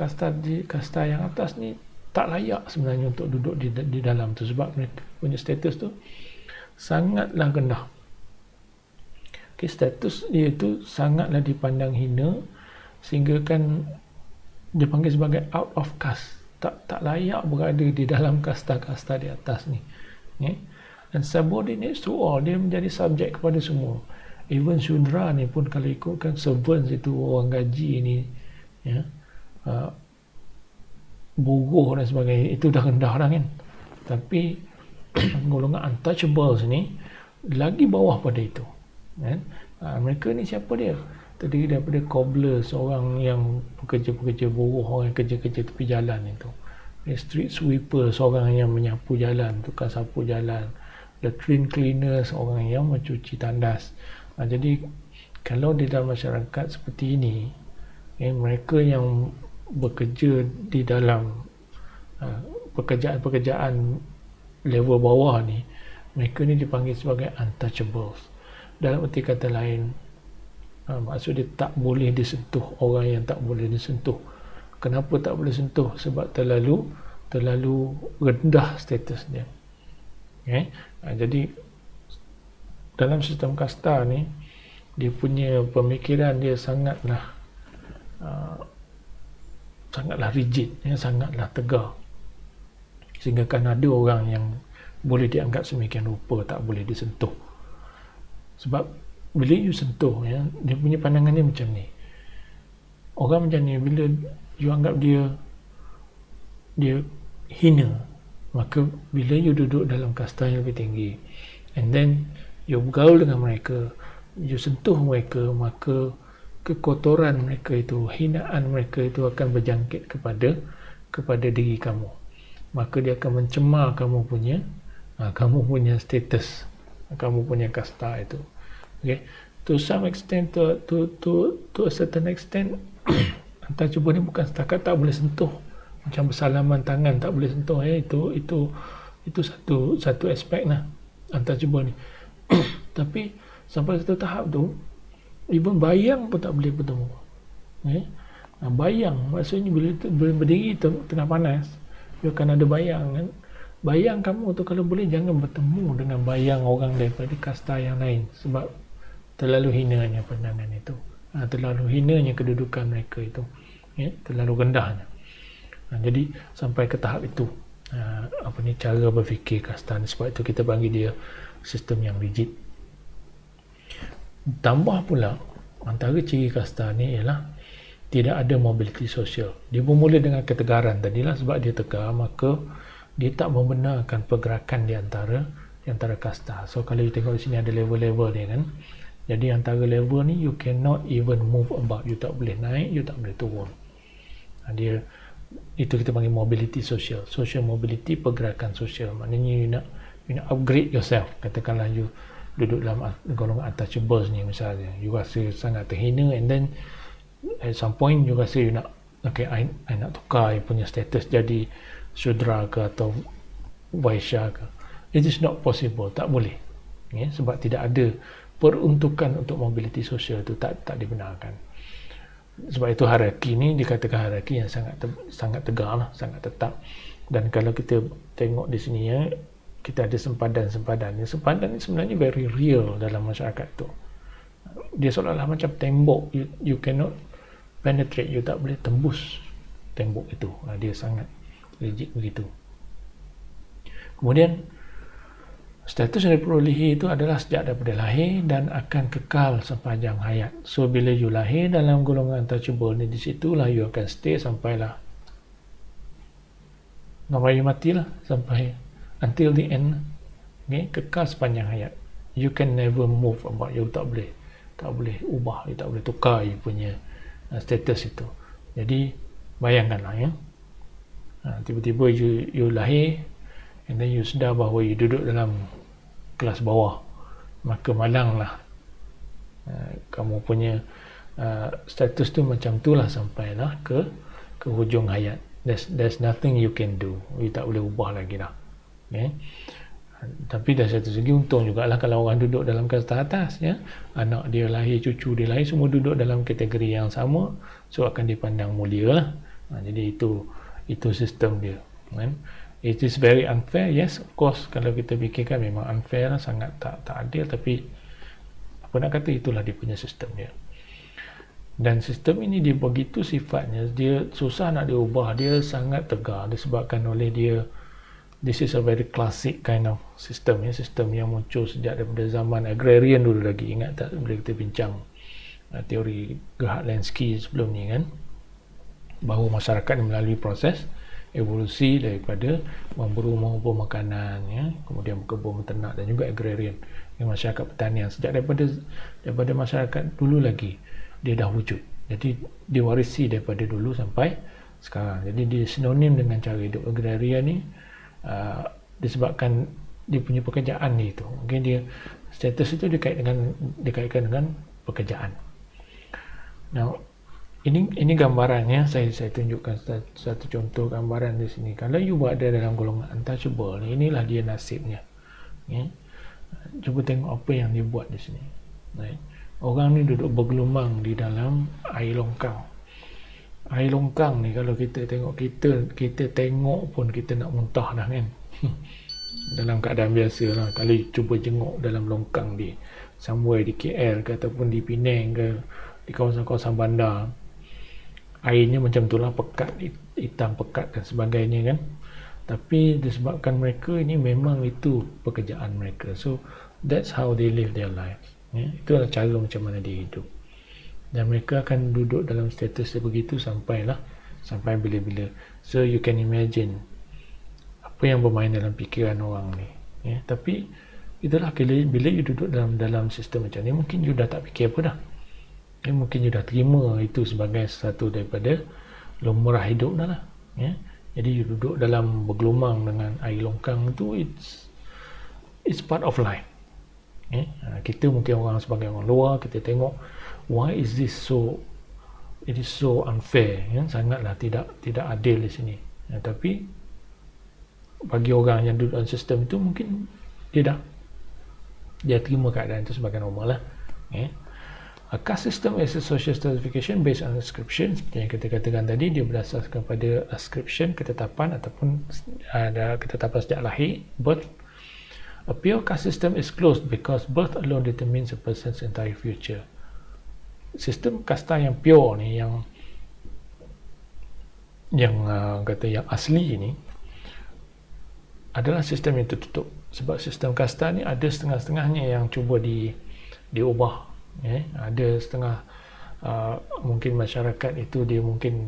yang atas ni tak layak sebenarnya untuk duduk di dalam tu, sebab mereka punya status tu sangatlah rendah. Status dia tu sangatlah dipandang hina, sehingga kan dia panggil sebagai out of caste. tak layak berada di dalam kasta-kasta di atas ni. Dan subordinate to all, dia menjadi subjek kepada semua. Even Shudra ni pun kalau ikutkan servants itu, orang gaji ni, buruh dan sebagainya, itu dah rendah dah kan. Tapi golongan untouchables ni lagi bawah pada itu kan. Mereka ni siapa dia? Terdiri daripada cobblers, orang yang pekerja-pekerja buruh, orang yang kerja-kerja tepi jalan itu, street sweepers, orang yang menyapu jalan, tukang sapu jalan, latrine cleaners, orang yang mencuci tandas. Jadi kalau di dalam masyarakat seperti ini, mereka yang bekerja di dalam pekerjaan-pekerjaan level bawah ni, mereka ni dipanggil sebagai untouchables. Dalam erti kata lain, maksud dia tak boleh disentuh, orang yang tak boleh disentuh. Kenapa tak boleh sentuh? Sebab terlalu rendah status dia. Jadi dalam sistem kasta ni, dia punya pemikiran dia sangatlah rigid, sangatlah tegar, sehingga kan ada orang yang boleh dianggap semikian rupa tak boleh disentuh. Sebab bila you sentuh, dia punya pandangan dia macam ni. Orang macam ni, bila you anggap dia hina, maka bila you duduk dalam kasta yang lebih tinggi, and then you bergaul dengan mereka, you sentuh mereka, maka kekotoran mereka itu, hinaan mereka itu akan berjangkit kepada diri kamu. Maka dia akan mencemar kamu punya status, kamu punya kasta itu. Okay? To some extent, to a certain extent, untouchable ni bukan setakat tak boleh sentuh, macam bersalaman tangan tak boleh sentuh. Itu satu aspek lah untouchable ni. Tapi sampai satu tahap tu, even bayang pun tak boleh bertemu. Bayang maksudnya bila berdiri tengah panas, dia akan ada bayang kan. Bayang kamu tu kalau boleh jangan bertemu dengan bayang orang daripada kasta yang lain, sebab terlalu hinanya pandangan itu, terlalu hinanya kedudukan mereka itu, terlalu rendahnya. Jadi sampai ke tahap itu, cara berfikir kasta ni. Sebab itu kita panggil dia sistem yang rigid. Tambah pula, antara ciri kasta ni ialah tidak ada mobiliti sosial. Dia bermula dengan ketegaran tadilah, sebab dia tegar, maka dia tak membenarkan pergerakan di antara kasta. So kalau you tengok di sini ada level-level dia kan. Jadi antara level ni you cannot even move about. You tak boleh naik, you tak boleh turun. Itu kita panggil mobility sosial. Social mobility, pergerakan sosial. Maknanya you nak upgrade yourself. Katakanlah you duduk dalam golongan untouchables ni misalnya, you rasa sangat terhina, and then at some point you rasa you nak, I nak tukar you punya status jadi Shudra ke atau Vaishya ke. It is not possible, tak boleh. Sebab tidak ada peruntukan untuk mobility sosial itu, tak dibenarkan. Sebab itu hierarki ni dikatakan hierarki yang sangat tegar lah, sangat tetap. Dan kalau kita tengok di sini kita ada sempadan-sempadan. Sempadan ni sebenarnya very real dalam masyarakat tu. Dia seolah-olah macam tembok, you cannot penetrate, you tak boleh tembus tembok itu. Dia sangat rigid begitu. Kemudian status yang diperolehi itu adalah sejak daripada lahir dan akan kekal sepanjang hayat. So bila you lahir dalam golongan untouchable ni, di situlah you akan stay sampailah sampai you matilah, sampai until the end. Kekal sepanjang hayat. You can never move about. You tak boleh ubah, you tak boleh tukar you punya status itu. Jadi bayangkanlah tiba-tiba you lahir, and then you sedar bahawa you duduk dalam kelas bawah, maka malanglah kamu punya status tu macam tu lah sampailah ke hujung hayat. There's nothing you can do. You tak boleh ubah lagi dah. Tapi dari satu segi untung jugalah kalau orang duduk dalam kasta atas, anak dia lahir, cucu dia lahir, semua duduk dalam kategori yang sama, so akan dipandang mulia lah. Jadi itu sistem dia kan. It is very unfair, yes, of course. Kalau kita fikirkan memang unfair lah, sangat tak adil, tapi apa nak kata, itulah dia punya sistem dia. Dan sistem ini dia begitu sifatnya, dia susah nak diubah, dia sangat tegar disebabkan oleh dia. This is a very classic kind of system ya, sistem yang muncul sejak daripada zaman agrarian dulu lagi. Ingat tak bila kita bincang teori Gerhard Lansky sebelum ni kan, bahawa masyarakat melalui proses evolusi daripada memburu mengumpul makanan ya, kemudian berkebun berternak dan juga agrarian yang masyarakat pertanian. Sejak daripada masyarakat dulu lagi dia dah wujud, jadi diwarisi daripada dulu sampai sekarang. Jadi dia sinonim dengan cara hidup agrarian ni disebabkan dia punya pekerjaan dia itu. Mungkin dia status itu dikaitkan dengan pekerjaan. Now ini gambarannya, saya tunjukkan satu contoh gambaran di sini. Kalau you buat dia dalam golongan untouchable, inilah dia nasibnya ya. Cuba tengok apa yang dia buat di sini. Right? Orang ni duduk bergelumang di dalam air longkang. Air longkang ni kalau kita tengok, kita tengok pun kita nak muntah dah kan. Dalam keadaan biasa lah, kalau cuba jenguk dalam longkang di somewhere di KL ke ataupun di Penang ke, di kawasan-kawasan bandar, airnya macam tu lah, pekat, hitam pekat dan sebagainya kan. Tapi disebabkan mereka ini memang itu pekerjaan mereka, so that's how they live their lives ya. Itulah cara macam mana dia hidup, dan mereka akan duduk dalam status begitu sampai bila-bila. So you can imagine apa yang bermain dalam fikiran orang ni ya. Tapi itulah, bila you duduk dalam sistem macam ni, mungkin you dah tak fikir apa dah ya, mungkin you dah terima itu sebagai satu daripada lumrah hidup dah lah ya. Jadi you duduk dalam bergelumang dengan air longkang itu, it's part of life ya. Kita mungkin orang sebagai orang luar, kita tengok why is this so, it is so unfair ya? Sangatlah tidak adil di sini ya. Tapi bagi orang yang duduk dalam sistem itu, mungkin dia terima keadaan itu sebagai normal lah ya. A caste system is a social stratification based on ascription. Seperti yang kita katakan tadi, dia berdasarkan pada ascription, ketetapan ataupun ada ketetapan sejak lahir, birth. A pure caste system is closed because birth alone determines a person's entire future. Sistem kasta yang pure ni, yang asli ini adalah sistem yang tertutup. Sebab sistem kasta ni ada setengah-setengahnya yang cuba diubah ya. Ada setengah mungkin masyarakat itu dia mungkin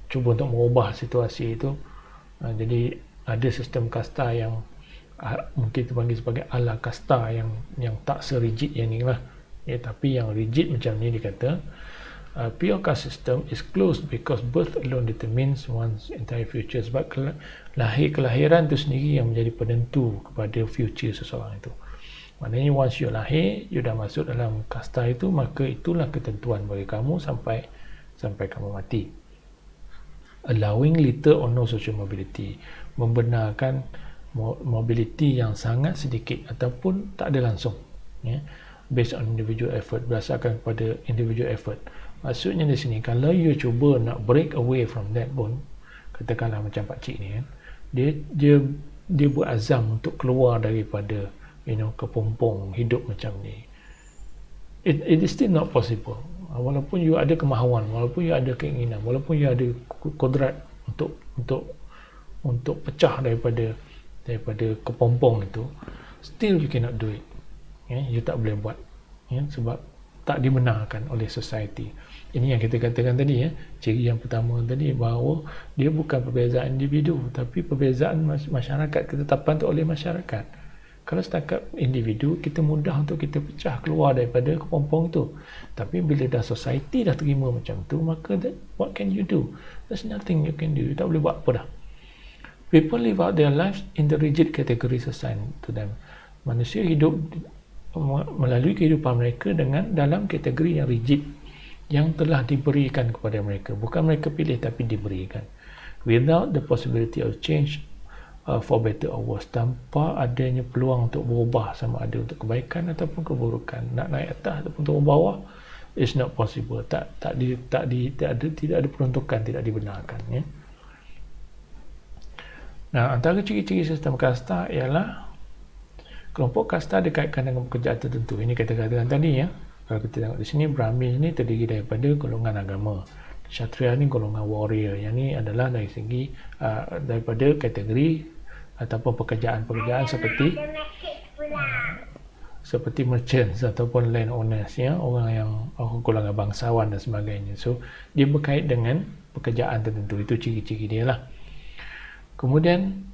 cuba untuk mengubah situasi itu. Jadi ada sistem kasta yang mungkin dipanggil sebagai ala kasta yang tak serigid yang ni lah ya. Tapi yang rigid macam ni dikata pure caste system is closed because birth alone determines one's entire future. Sebab kelahiran itu sendiri yang menjadi penentu kepada future seseorang itu. Maknanya once you lahir, you dah masuk dalam kasta itu, maka itulah ketentuan bagi kamu sampai kamu mati. Allowing little or no social mobility, membenarkan mobility yang sangat sedikit ataupun tak ada langsung ya. Based on individual effort, berdasarkan kepada individual effort. Maksudnya di sini, kalau you cuba nak break away from that pun, katakanlah macam pakcik ni kan, dia buat azam untuk keluar daripada kepompong hidup macam ni. It is still not possible. Walaupun you ada kemahuan, walaupun you ada keinginan, walaupun you ada kodrat untuk pecah daripada kepompong itu, still you cannot do it. You tak boleh buat sebab tak dibenarkan oleh society. Ini yang kita katakan tadi ya. Ciri yang pertama tadi, bahawa dia bukan perbezaan individu, tapi perbezaan masyarakat, ketetapan tu oleh masyarakat. Kalau setakat individu, kita mudah untuk kita pecah keluar daripada kepompong itu. Tapi bila dah society dah terima macam tu, maka what can you do? There's nothing you can do. You tak boleh buat apa dah. People live out their lives in the rigid categories assigned to them. Manusia hidup melalui kehidupan mereka dalam kategori yang rigid yang telah diberikan kepada mereka. Bukan mereka pilih, tapi diberikan. Without the possibility of change for better or worse, tanpa adanya peluang untuk berubah, sama ada untuk kebaikan ataupun keburukan, nak naik atas ataupun turun bawah, is not possible. Tidak ada peruntukan, tidak dibenarkan ya. Nah, antara ciri-ciri sistem kasta ialah kelompok kasta dikaitkan dengan pekerjaan tertentu. Ini kata-kata tadi ya. Kalau kita tengok di sini, Brahmin ni terdiri daripada golongan agama. Kshatriya ni golongan warrior. Yang ni adalah dari segi daripada kategori ataupun pekerjaan-pekerjaan seperti merchants ataupun landowners, ya, orang golongan bangsawan dan sebagainya. So dia berkait dengan pekerjaan tertentu. Itu ciri-ciri dia lah. Kemudian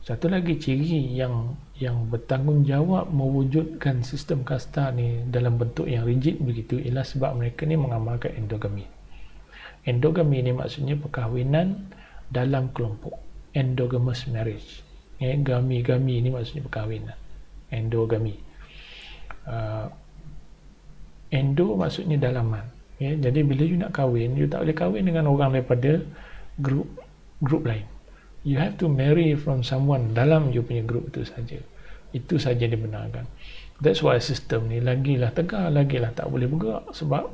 satu lagi ciri yang bertanggungjawab mewujudkan sistem kasta ni dalam bentuk yang rigid begitu ialah sebab mereka ni mengamalkan endogami. Endogami ni maksudnya perkahwinan dalam kelompok. Endogamous marriage. Gami ni maksudnya perkahwinan. Endogami. Endo maksudnya dalaman. Jadi bila you nak kahwin, you tak boleh kahwin dengan orang daripada grup lain. You have to marry from someone dalam you punya group itu saja. Itu saja dibenarkan. That's why sistem ni lagilah tegar, lagilah tak boleh bergerak. Sebab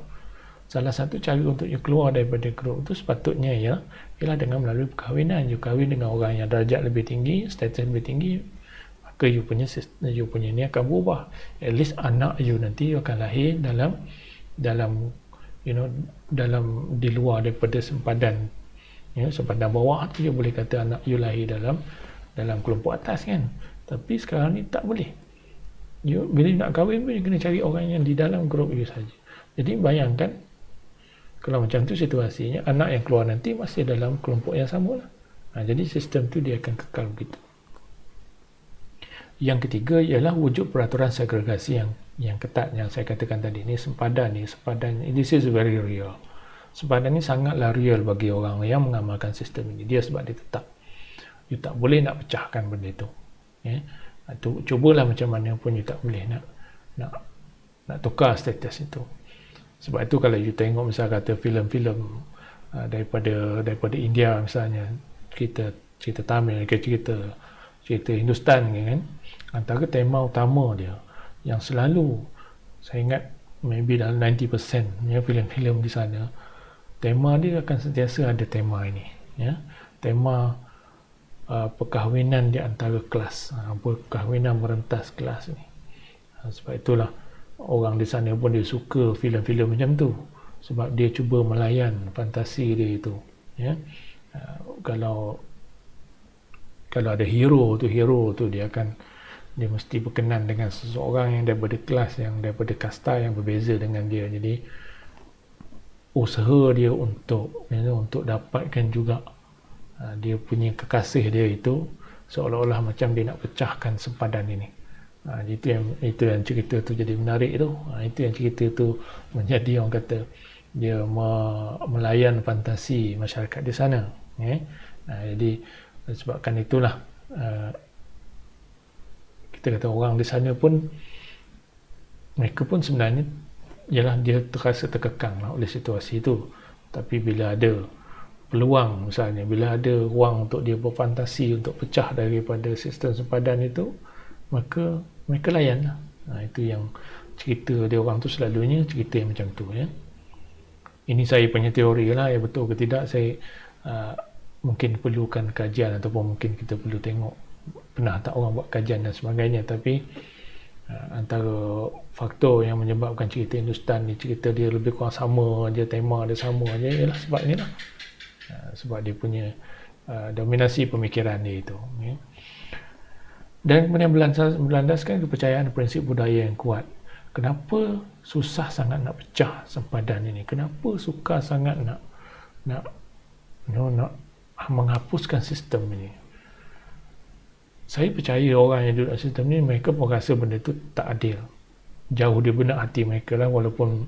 salah satu cara untuk you keluar daripada group itu sepatutnya ialah dengan melalui perkahwinan. You kahwin dengan orang yang darjat lebih tinggi, status lebih tinggi, maka you punya ni akan berubah. At least anak you nanti akan lahir dalam di luar daripada sempadan. Sempadan bawah tu you boleh kata anak you lahir dalam kelompok atas kan. Tapi sekarang ni tak boleh. Bila you nak kahwin pun you kena cari orang yang di dalam grup you saja. Jadi bayangkan kalau macam tu situasinya, anak yang keluar nanti masih dalam kelompok yang sama lah. Jadi sistem tu dia akan kekal begitu. Yang ketiga ialah wujud peraturan segregasi yang ketat yang saya katakan tadi ni. Sempadan, this is very real. Sempadan ni sangatlah real bagi orang yang mengamalkan sistem ini. Dia sebab dia tetap. You tak boleh nak pecahkan benda itu. Cubalah macam mana pun you tak boleh nak tukar status itu. Sebab itu kalau you tengok misalnya kata filem-filem daripada India misalnya, cerita Tamil, cerita Hindustan kan, antara tema utama dia yang selalu, saya ingat maybe dalam 90% filem-filem di sana, tema dia akan sentiasa ada tema ini, tema perkahwinan di antara kelas, perkahwinan merentas kelas ni. Sebab itulah orang di sana pun dia suka filem-filem macam tu, sebab dia cuba melayan fantasi dia itu. Kalau ada hero tu dia mesti berkenan dengan seseorang yang daripada kelas, yang daripada kasta yang berbeza dengan dia. Jadi usaha dia untuk dapatkan juga dia punya kekasih dia itu seolah-olah macam dia nak pecahkan sempadan ini. Itu yang cerita tu jadi menarik tu. Itu yang cerita tu menjadi, orang kata, dia melayan fantasi masyarakat di sana. Jadi sebabkan itulah kita kata orang di sana pun, mereka pun sebenarnya ialah dia terasa terkekang oleh situasi itu. Tapi bila ada peluang, misalnya bila ada ruang untuk dia berfantasi untuk pecah daripada sistem sempadan itu, maka mereka layan. Itu yang cerita dia orang tu selalunya cerita yang macam tu. Ini saya punya teori lah, ya betul ke tidak saya mungkin perlukan kajian, ataupun mungkin kita perlu tengok pernah tak orang buat kajian dan sebagainya. Tapi antara faktor yang menyebabkan cerita Hindustan ni, cerita dia lebih kurang sama je, tema dia sama je, ialah sebab ni lah. Sebab dia punya dominasi pemikiran dia itu. Dan kemudian berlandaskan kepercayaan prinsip budaya yang kuat. Kenapa susah sangat nak pecah sempadan ini? Kenapa suka sangat nak menghapuskan sistem ini? Saya percaya orang yang duduk dalam sistem ini, mereka pun rasa benda itu tak adil. Jauh di benak hati mereka lah, walaupun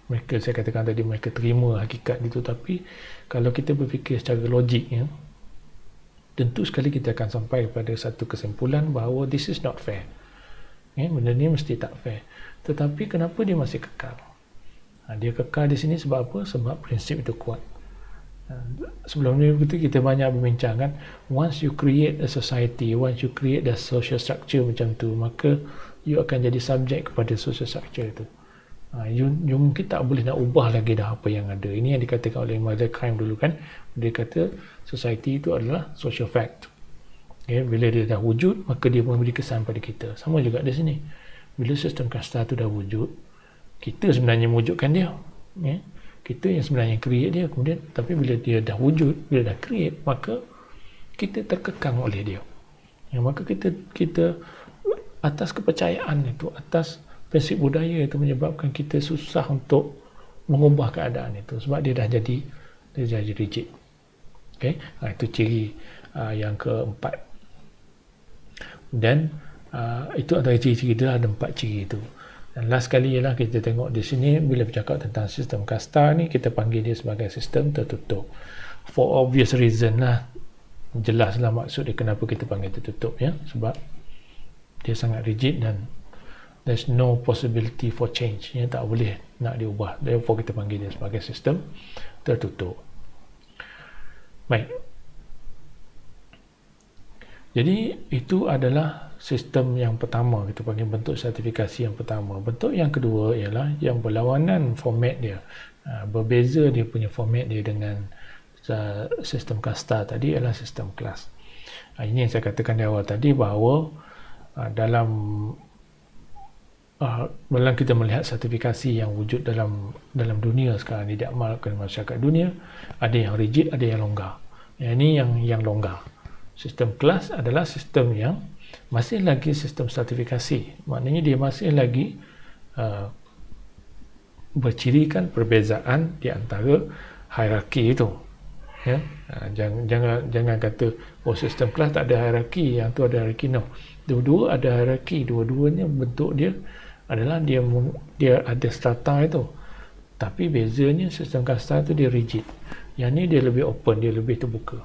mereka, saya katakan tadi, mereka terima hakikat itu. Tapi kalau kita berfikir secara logik, tentu sekali kita akan sampai pada satu kesimpulan bahawa this is not fair. Benda ni mesti tak fair. Tetapi kenapa dia masih kekal? Dia kekal di sini sebab apa? Sebab prinsip itu kuat. Sebelum ni kita banyak berbincang kan, once you create a society, once you create the social structure macam tu, maka you akan jadi subjek kepada social structure itu. You mungkin tak boleh nak ubah lagi dah apa yang ada. Ini yang dikatakan oleh Immanuel Kant dulu kan. Dia kata society itu adalah social fact. Bila dia dah wujud, maka dia memberi kesan pada kita. Sama juga di sini. Bila sistem kasta itu dah wujud, Kita sebenarnya mewujudkan dia, ya. Kita yang sebenarnya create dia, kemudian tapi bila dia dah wujud, bila dah create, maka kita terkekang oleh dia, ya. Maka kita atas kepercayaan itu, atas prinsip budaya itu menyebabkan kita susah untuk mengubah keadaan itu, sebab dia dah jadi rigid. Okay? Itu ciri yang keempat. Dan itu antara ciri-ciri dia, ada 4 ciri itu. Dan last sekali ialah kita tengok di sini, bila bercakap tentang sistem kasta ni, kita panggil dia sebagai sistem tertutup. For obvious reason lah, jelaslah maksud dia kenapa kita panggil tertutup, ya. Sebab dia sangat rigid dan there's no possibility for change, ya. Tak boleh nak diubah. Therefore kita panggil dia sebagai sistem tertutup. Baik. Jadi itu adalah sistem yang pertama, kita panggil bentuk sertifikasi yang pertama. Bentuk yang kedua ialah yang berlawanan format dia. Berbeza dia punya format dia dengan sistem kasta tadi ialah sistem kelas. Ini yang saya katakan di awal tadi, bahawa dalam kita melihat sertifikasi yang wujud dalam dunia sekarang ini, diamalkan masyarakat dunia, ada yang rigid, ada yang longgar. Ini yang longgar. Sistem kelas adalah sistem yang masih lagi sistem sertifikasi, maknanya dia masih lagi bercirikan perbezaan di antara hierarki itu, ya. Jangan kata sistem kelas tak ada hierarki, yang tu ada hierarki. No, dua-dua ada hierarki, dua-duanya bentuk dia adalah dia ada strata itu, tapi bezanya sistem kasta itu dia rigid, yang ni dia lebih open, dia lebih terbuka,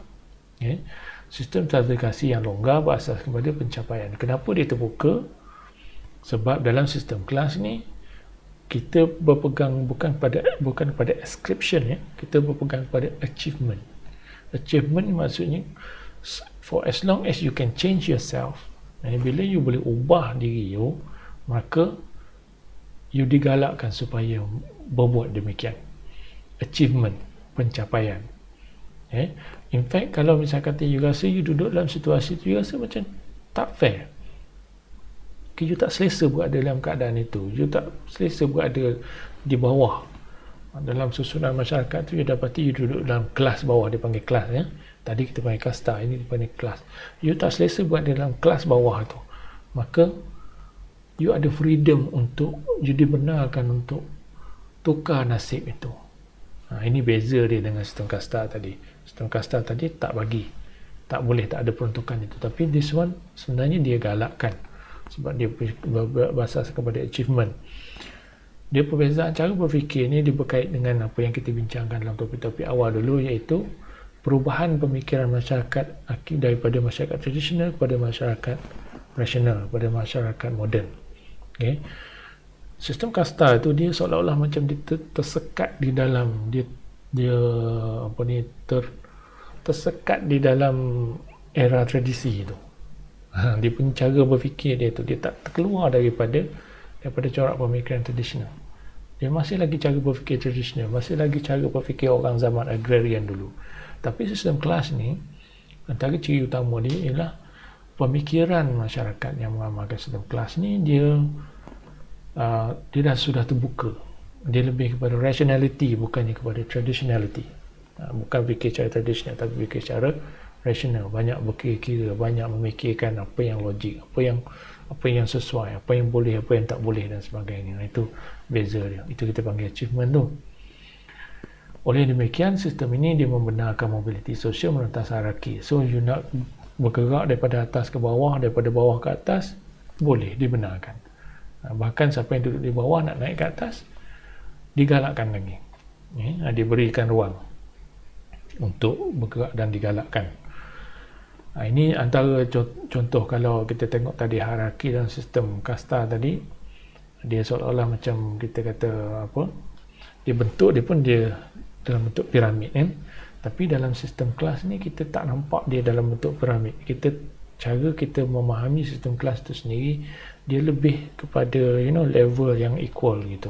ya. Sistem sertifikasi yang longgar berasas kepada pencapaian. Kenapa dia terbuka? Sebab dalam sistem kelas ni kita berpegang bukan pada ascription, ya. Kita berpegang pada achievement. Achievement maksudnya for as long as you can change yourself. Bila you boleh ubah diri you, maka you digalakkan supaya berbuat demikian. Achievement, pencapaian. In fact, kalau misalnya kata you rasa you duduk dalam situasi itu, you rasa macam tak fair, you tak selesa berada dalam keadaan itu, you tak selesa berada di bawah dalam susunan masyarakat tu, you dapati you duduk dalam kelas bawah, dia panggil kelas, ya. Tadi kita panggil kasta, ini dipanggil kelas. You tak selesa berada dalam kelas bawah tu, maka you ada freedom untuk, you dibenarkan untuk tukar nasib itu. Ini beza dia dengan sistem kasta tadi. Sistem kasta tadi tak boleh, tak ada peruntukan itu. Tapi this one sebenarnya dia galakkan, sebab dia berasas kepada achievement. Dia perbezaan cara berfikir ni dia berkait dengan apa yang kita bincangkan dalam topik-topik awal dulu, iaitu perubahan pemikiran masyarakat daripada masyarakat tradisional kepada masyarakat rasional, kepada masyarakat moden. Okay. Sistem kasta itu dia seolah-olah macam dia tersekat di dalam tersekat di dalam era tradisi itu. Dia punya cara berfikir dia tak keluar daripada corak pemikiran tradisional. Dia masih lagi cara berfikir tradisional, masih lagi cara berfikir orang zaman agrarian dulu. Tapi sistem kelas ni, antara ciri utama dia ialah pemikiran masyarakat yang mengamalkan sistem kelas ni, dia sudah terbuka. Dia lebih kepada rationality, bukannya kepada traditionality. Bukan fikir cara tradisional, tapi fikir cara rasional. Banyak berkira-kira, banyak memikirkan apa yang logik, apa yang sesuai, apa yang boleh, apa yang tak boleh dan sebagainya. Itu beza dia. Itu kita panggil achievement tu. Oleh demikian, sistem ini dia membenarkan mobility sosial merentas hierarki. So you nak bergerak daripada atas ke bawah, daripada bawah ke atas, boleh, dibenarkan. Bahkan siapa yang duduk di bawah nak naik ke atas, digalakkan lagi, diberikan ruang untuk bergerak dan digalakkan. Ini antara contoh. Kalau kita tengok tadi hierarki dalam sistem kasta tadi, dia seolah-olah macam kita kata apa, dia bentuk dia pun dia dalam bentuk piramid, kan? Tapi dalam sistem kelas ni kita tak nampak dia dalam bentuk piramid. Cara kita memahami sistem kelas tu sendiri, dia lebih kepada level yang equal gitu,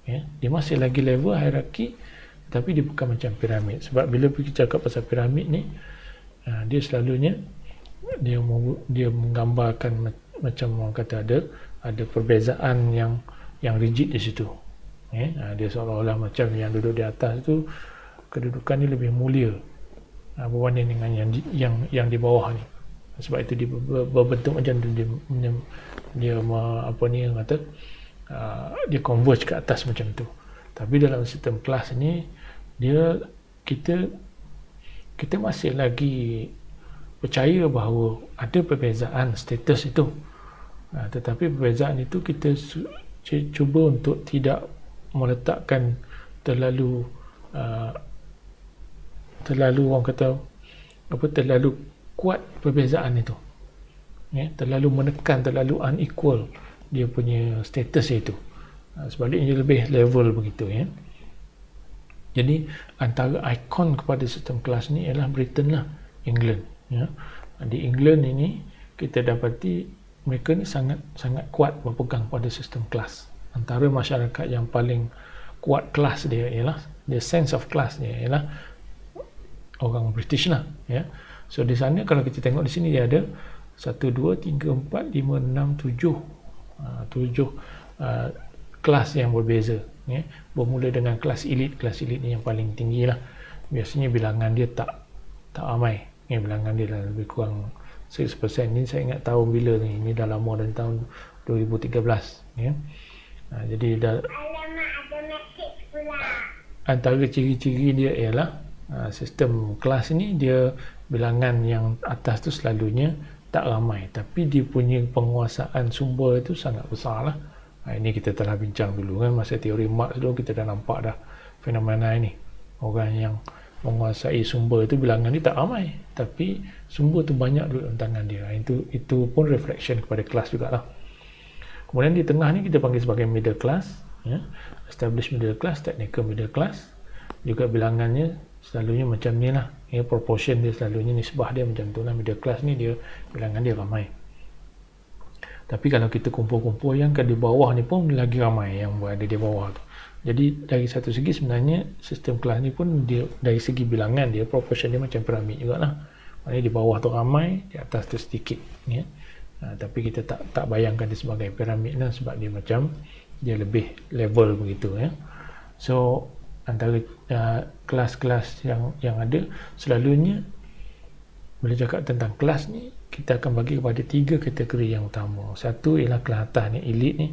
ya. Dia masih lagi level hierarki, tapi dia bukan macam piramid. Sebab bila kita cakap pasal piramid ni, dia selalunya dia menggambarkan macam orang kata ada perbezaan yang rigid di situ, Dia seolah-olah macam yang duduk di atas tu kedudukan dia lebih mulia berbanding dengan yang di bawah ni. Sebab itu dia berbentuk macam tu, dia apa ni yang kata dia converge ke atas macam tu. Tapi dalam sistem kelas ni kita masih lagi percaya bahawa ada perbezaan status itu, tetapi perbezaan itu kita cuba untuk tidak meletakkan terlalu orang kata terlalu kuat perbezaan itu, terlalu menekan, terlalu unequal dia punya status itu. Sebaliknya lebih level begitu, Jadi antara ikon kepada sistem kelas ni ialah Britain lah, England. Di England ini kita dapati mereka ni sangat kuat berpegang pada sistem kelas. Antara masyarakat yang paling kuat kelas dia ialah, the sense of class dia ialah orang British lah, So di sana kalau kita tengok di sini dia ada 1, 2, 3, 4, 5, 6, 7 kelas yang berbeza, bermula dengan kelas elit. Kelas elit ni yang paling tinggi lah. Biasanya bilangan dia tak ramai, bilangan dia lebih kurang 6%. Ni saya ingat tahun bila ni, ini dah lama, dari tahun 2013, jadi dah. Alamak, ada mesej pula. Antara ciri-ciri dia ialah sistem kelas ni, dia bilangan yang atas tu selalunya tak ramai, tapi dia punya penguasaan sumber itu sangat besar lah. Ini kita telah bincang dulu kan, masa teori Marx dulu kita dah nampak dah fenomena ini. Orang yang menguasai sumber itu bilangan dia tak ramai, tapi sumber tu banyak duduk dalam tangan dia. Itu pun reflection kepada kelas jugalah. Kemudian di tengah ni kita panggil sebagai middle class, established middle class, technical middle class. Juga bilangannya selalunya macam ni lah, proportion dia selalunya, nisbah dia macam tu lah. Middle class ni dia bilangan dia ramai. Tapi kalau kita kumpul-kumpul yang di bawah ni pun lagi ramai yang berada di bawah tu. Jadi dari satu segi sebenarnya sistem kelas ni pun dia dari segi bilangan dia, proportion dia macam piramid jugalah. Maknanya di bawah tu ramai, di atas tu sedikit, tapi kita tak bayangkan dia sebagai piramid lah, sebab dia macam dia lebih level begitu, So antara kelas-kelas yang ada, selalunya bila cakap tentang kelas ni, kita akan bagi kepada 3 kategori yang utama. Satu ialah kelas atas ni, elite ni.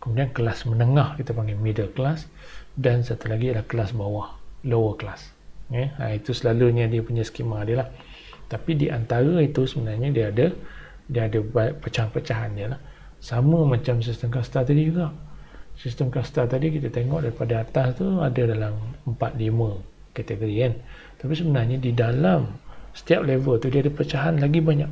Kemudian kelas menengah kita panggil middle class, dan satu lagi ialah kelas bawah, lower class. Itu selalunya dia punya skema dia lah. Tapi di antara itu sebenarnya dia ada pecahan-pecahan dia lah. Sama macam sistem kasta tadi juga. Sistem kasta tadi kita tengok daripada atas tu ada dalam 4-5 kategori kan. Tapi sebenarnya di dalam setiap level tu dia ada pecahan lagi banyak.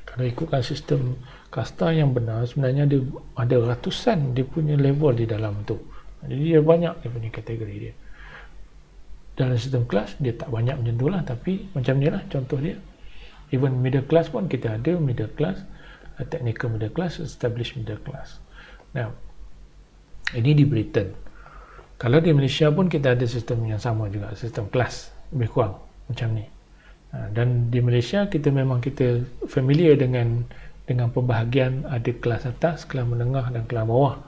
Kalau ikutkan sistem kasta yang benar, sebenarnya ada ratusan dia punya level di dalam tu. Jadi dia banyak dia punya kategori dia. Dalam sistem kelas dia tak banyak macam tu lah, tapi macam ni lah contoh dia. Even middle class pun kita ada middle class, technical middle class, established middle class. Nah, ini di Britain. Kalau di Malaysia pun kita ada sistem yang sama juga, sistem kelas lebih kurang macam ni. Dan di Malaysia kita familiar dengan pembahagian ada kelas atas, kelas menengah dan kelas bawah.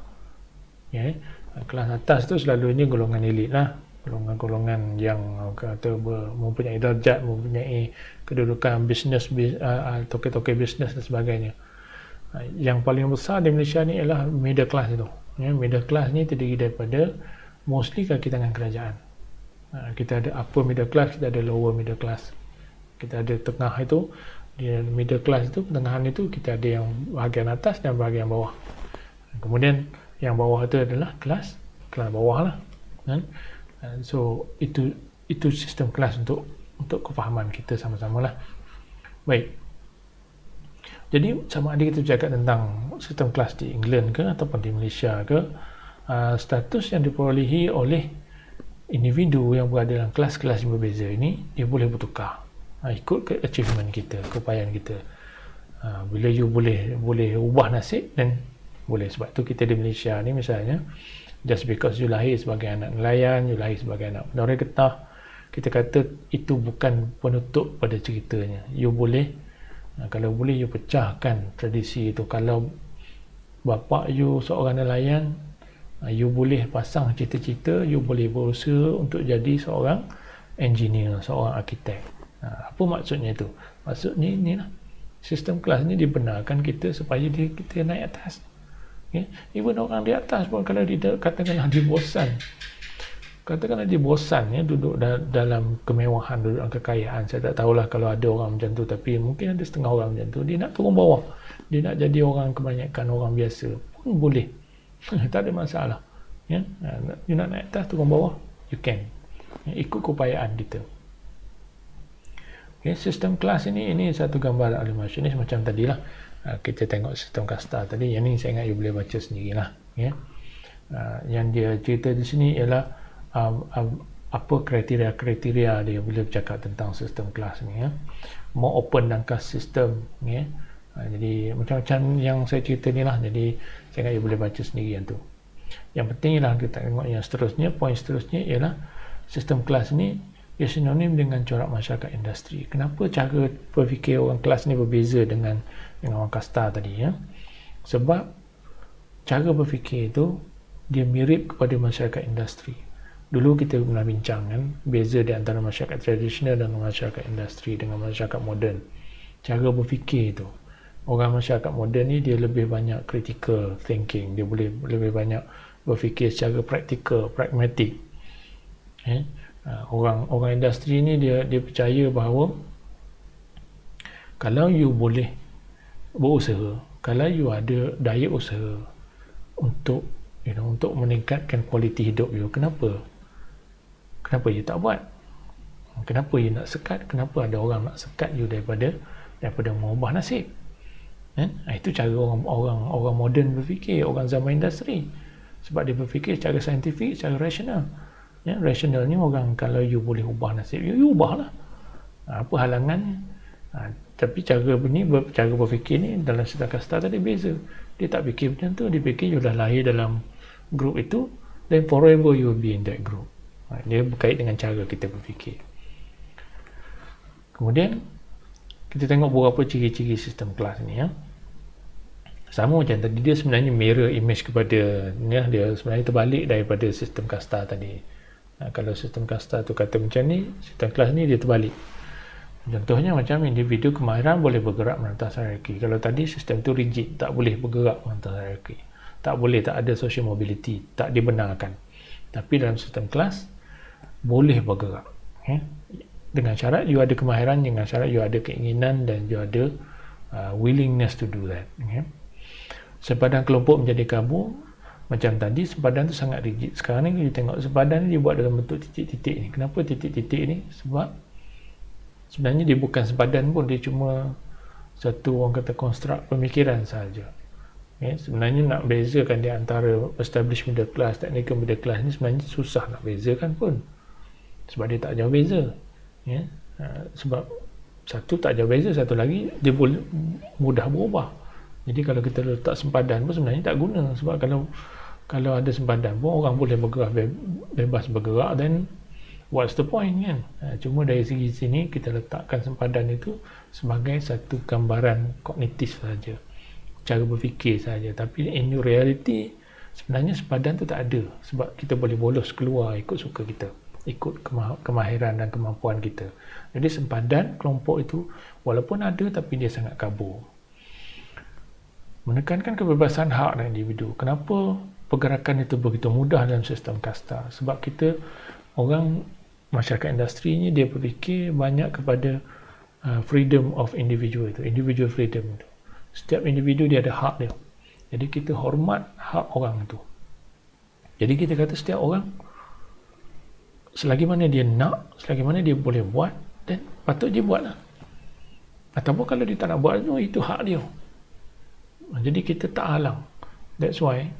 Kelas atas tu selalunya golongan elit lah, golongan yang kata mempunyai darjat, mempunyai kedudukan bisnes, toke-toke bisnes dan sebagainya. Yang paling besar di Malaysia ni ialah middle class itu. Middle class ni terdiri daripada mostly kaki tangan kerajaan. Kita ada upper middle class, kita ada lower middle class. Kita ada tengah itu, di middle class itu, pertengahan itu kita ada yang bahagian atas dan bahagian bawah. Kemudian yang bawah itu adalah kelas bawah lah. So itu sistem kelas untuk kefahaman kita sama-sama lah. Baik. Jadi sama ada kita bercakap tentang sistem kelas di England ke ataupun di Malaysia ke, status yang diperolehi oleh individu yang berada dalam kelas-kelas yang berbeza ini, dia boleh bertukar ikut ke achievement kita, keupayaan kita. Bila you boleh ubah nasib, dan boleh. Sebab tu kita di Malaysia ni misalnya, just because you lahir sebagai anak nelayan, you lahir sebagai anak pendarai getah, kita kata itu bukan penutup pada ceritanya. You boleh, kalau boleh you pecahkan tradisi itu. Kalau bapa you seorang nelayan, You boleh pasang cita-cita, you boleh berusaha untuk jadi seorang engineer, seorang arkitek. Apa maksudnya itu? Maksudnya inilah, sistem kelas ni dibenarkan kita supaya kita naik atas. Okay? Even orang di atas pun kalau dia katakanlah dia bosan, duduk dalam kemewahan, duduk dalam kekayaan. Saya tak tahulah kalau ada orang macam tu, tapi mungkin ada setengah orang macam tu. Dia nak turun bawah, dia nak jadi orang kebanyakan orang biasa pun boleh. Tak ada masalah. Ya? You nak naik atas, turun bawah, you can. Ikut keupayaan kita. Okay, sistem kelas ini satu gambar Al-Masyur ni macam tadilah. Kita tengok sistem kasta tadi. Yang ni saya ingat you boleh baca sendirilah. Ya? Yang dia cerita di sini ialah apa kriteria dia bila bercakap tentang sistem kelas ni, ya. More open tangkas sistem, ya. Jadi macam-macam yang saya cerita ni lah. Jadi saya ingat you boleh baca sendiri yang tu. Yang penting ialah kita tengok yang seterusnya. Poin seterusnya ialah sistem kelas ni ia sinonim dengan corak masyarakat industri. Kenapa cara berfikir orang kelas ni berbeza dengan orang kasta tadi, ya? Sebab cara berfikir itu dia mirip kepada masyarakat industri. Dulu kita pernah bincang kan, beza di antara masyarakat tradisional dan masyarakat industri dengan masyarakat moden. Cara berfikir itu. Orang masyarakat moden ni dia lebih banyak critical thinking, dia boleh lebih banyak berfikir secara praktikal, pragmatik. Orang industri ni dia percaya bahawa kalau you boleh berusaha, kalau you ada daya usaha untuk untuk meningkatkan kualiti hidup you, kenapa you tak buat? Kenapa you nak sekat? Kenapa ada orang nak sekat you daripada mengubah nasib? Itu cara orang moden berfikir, orang zaman industri. Sebab dia berfikir secara saintifik, secara rasional. Rasional ni orang, kalau you boleh ubah nasib you ubahlah. Apa halangannya? Tapi cara berfikir ni dalam sistem kasta tadi beza. Dia tak fikir macam tu. Dia fikir you dah lahir dalam group itu, then forever you will be in that group. Dia berkait dengan cara kita berfikir. Kemudian kita tengok beberapa ciri-ciri sistem kelas ni, ya. Sama macam tadi, dia sebenarnya mirror image kepada dia sebenarnya terbalik daripada sistem kasta tadi. Kalau sistem kasta tu kata macam ni, sistem kelas ni dia terbalik. Contohnya macam individu kemahiran boleh bergerak merentas hierarki. Kalau tadi sistem tu rigid, tak boleh bergerak merentas hierarki. Tak boleh, tak ada social mobility, tak dibenarkan. Tapi dalam sistem kelas boleh bergerak, dengan syarat you ada kemahiran, dengan syarat you ada keinginan dan you ada willingness to do that. Sepadan kelompok menjadi kabur. Macam tadi sepadan tu sangat rigid. Sekarang ni kita tengok sepadan ni dia buat dalam bentuk titik-titik ni. Kenapa titik-titik ni? Sebab sebenarnya dia bukan sepadan pun, dia cuma satu orang kata konstruk pemikiran sahaja. Sebenarnya nak bezakan di antara established middle class, technical middle class ni sebenarnya susah nak bezakan pun. Sebab dia tak jauh beza. Sebab satu tak jauh beza, satu lagi dia boleh mudah berubah. Jadi kalau kita letak sempadan pun sebenarnya tak guna. Sebab kalau ada sempadan pun orang boleh bergerak, bebas bergerak, then what's the point, kan? Cuma dari segi sini kita letakkan sempadan itu sebagai satu gambaran kognitif saja, cara berfikir saja. Tapi in reality sebenarnya sempadan tu tak ada. Sebab kita boleh bolos keluar ikut suka kita, ikut kemahiran dan kemampuan kita. Jadi sempadan kelompok itu walaupun ada, tapi dia sangat kabur. Menekankan kebebasan hak dan individu. Kenapa pergerakan itu begitu mudah dalam sistem kasta? Sebab kita orang masyarakat industri ni dia berfikir banyak kepada freedom of individual itu, individual freedom itu. Setiap individu dia ada hak dia. Jadi kita hormat hak orang itu. Jadi kita kata setiap orang selagi mana dia nak, selagi mana dia boleh buat, dan patut dia buatlah. Ataupun kalau dia tak nak buat itu hak dia. Jadi kita tak halang. That's why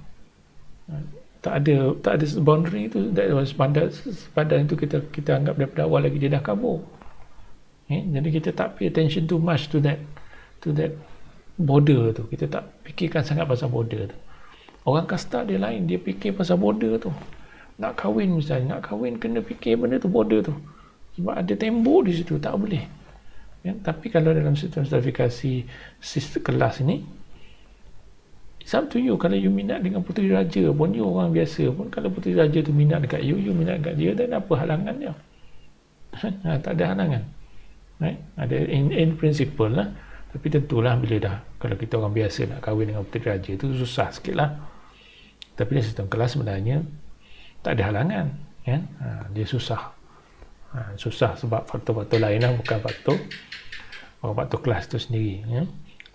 tak ada boundary itu. Sepadan itu kita anggap daripada awal lagi dia dah kabur. Jadi kita tak pay attention too much to that border tu. Kita tak fikirkan sangat pasal border tu. Orang kasta dia lain, dia fikir pasal border tu. Nak kahwin misalnya, kena fikir benda tu border tu. Sebab ada tembok di situ, tak boleh. Tapi kalau dalam sistem stratifikasi sistem kelas ni, It's up to you. Kalau you minat dengan puteri raja pun, you orang biasa pun, kalau puteri raja tu minat dekat you minat dekat dia, dan apa halangan dia? Tak ada halangan. Right? Ada in principle lah. Tapi tentulah bila dah, kalau kita orang biasa nak kahwin dengan puteri raja tu susah sikit lah. Tapi dalam sistem kelas sebenarnya tak ada halangan, kan? Dia susah. Susah sebab faktor-faktor lain lah, bukan faktor kelas tu sendiri, ya?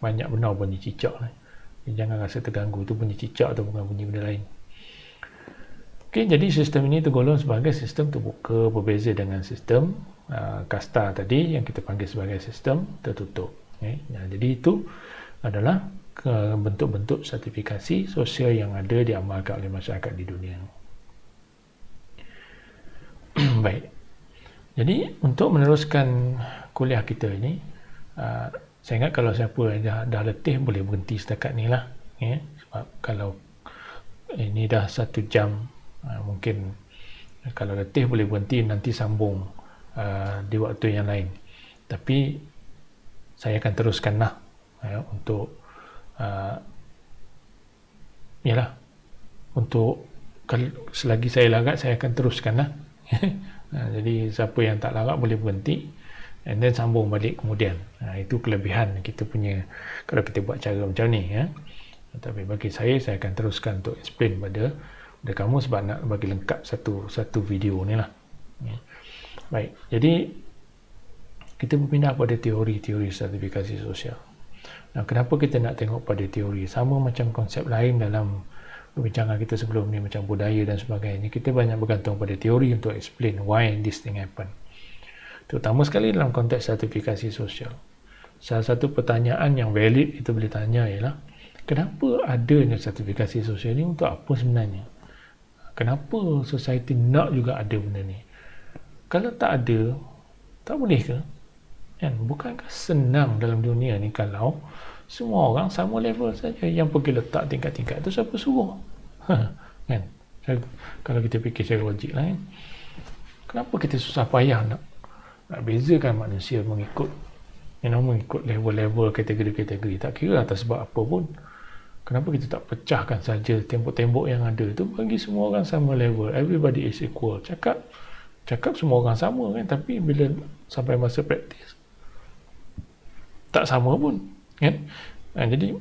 Banyak benar bunyi cicak lah. Jangan rasa terganggu, tu bunyi cicak tu, bukan bunyi benda lain. Okey, jadi sistem ini tergolong sebagai sistem terbuka, berbeza dengan sistem kasta tadi yang kita panggil sebagai sistem tertutup. Jadi itu adalah bentuk-bentuk sertifikasi sosial yang ada diamalkan oleh masyarakat di dunia. Baik. Jadi untuk meneruskan kuliah kita ini, saya ingat kalau siapa dah letih boleh berhenti setakat ni lah, ya? Sebab kalau ini dah 1 jam, mungkin kalau letih boleh berhenti, nanti sambung di waktu yang lain. Tapi saya akan teruskan lah, ya, untuk yalah, untuk selagi saya larat saya akan teruskan lah. Jadi siapa yang tak larat boleh berhenti and then sambung balik kemudian. Itu kelebihan kita punya kalau kita buat cara macam ni, ya. Tapi bagi saya akan teruskan untuk explain pada kamu sebab nak bagi lengkap satu video ni lah, ya. Baik, jadi kita berpindah pada teori-teori sertifikasi sosial. Nah, kenapa kita nak tengok pada teori? Sama macam konsep lain dalam perbincangan kita sebelum ni, macam budaya dan sebagainya, kita banyak bergantung pada teori untuk explain why this thing happen. Terutama sekali dalam konteks sertifikasi sosial. Salah satu pertanyaan yang valid kita boleh tanya ialah, kenapa adanya sertifikasi sosial ni, untuk apa sebenarnya? Kenapa society nak juga ada benda ni? Kalau tak ada, tak boleh ke? Kan? Bukankah senang dalam dunia ni kalau semua orang sama level saja? Yang pergi letak tingkat-tingkat tu siapa suruh? Kan? Kalau kita fikir secara logik lah, kan? Kenapa kita susah payah nak bezakan manusia mengikut level-level, kategori-kategori? Tak kira atas sebab apa pun. Kenapa kita tak pecahkan saja tembok-tembok yang ada tu, bagi semua orang sama level, everybody is equal. Cakap semua orang sama, kan? Tapi bila sampai masa praktis tak sama pun, kan? Jadi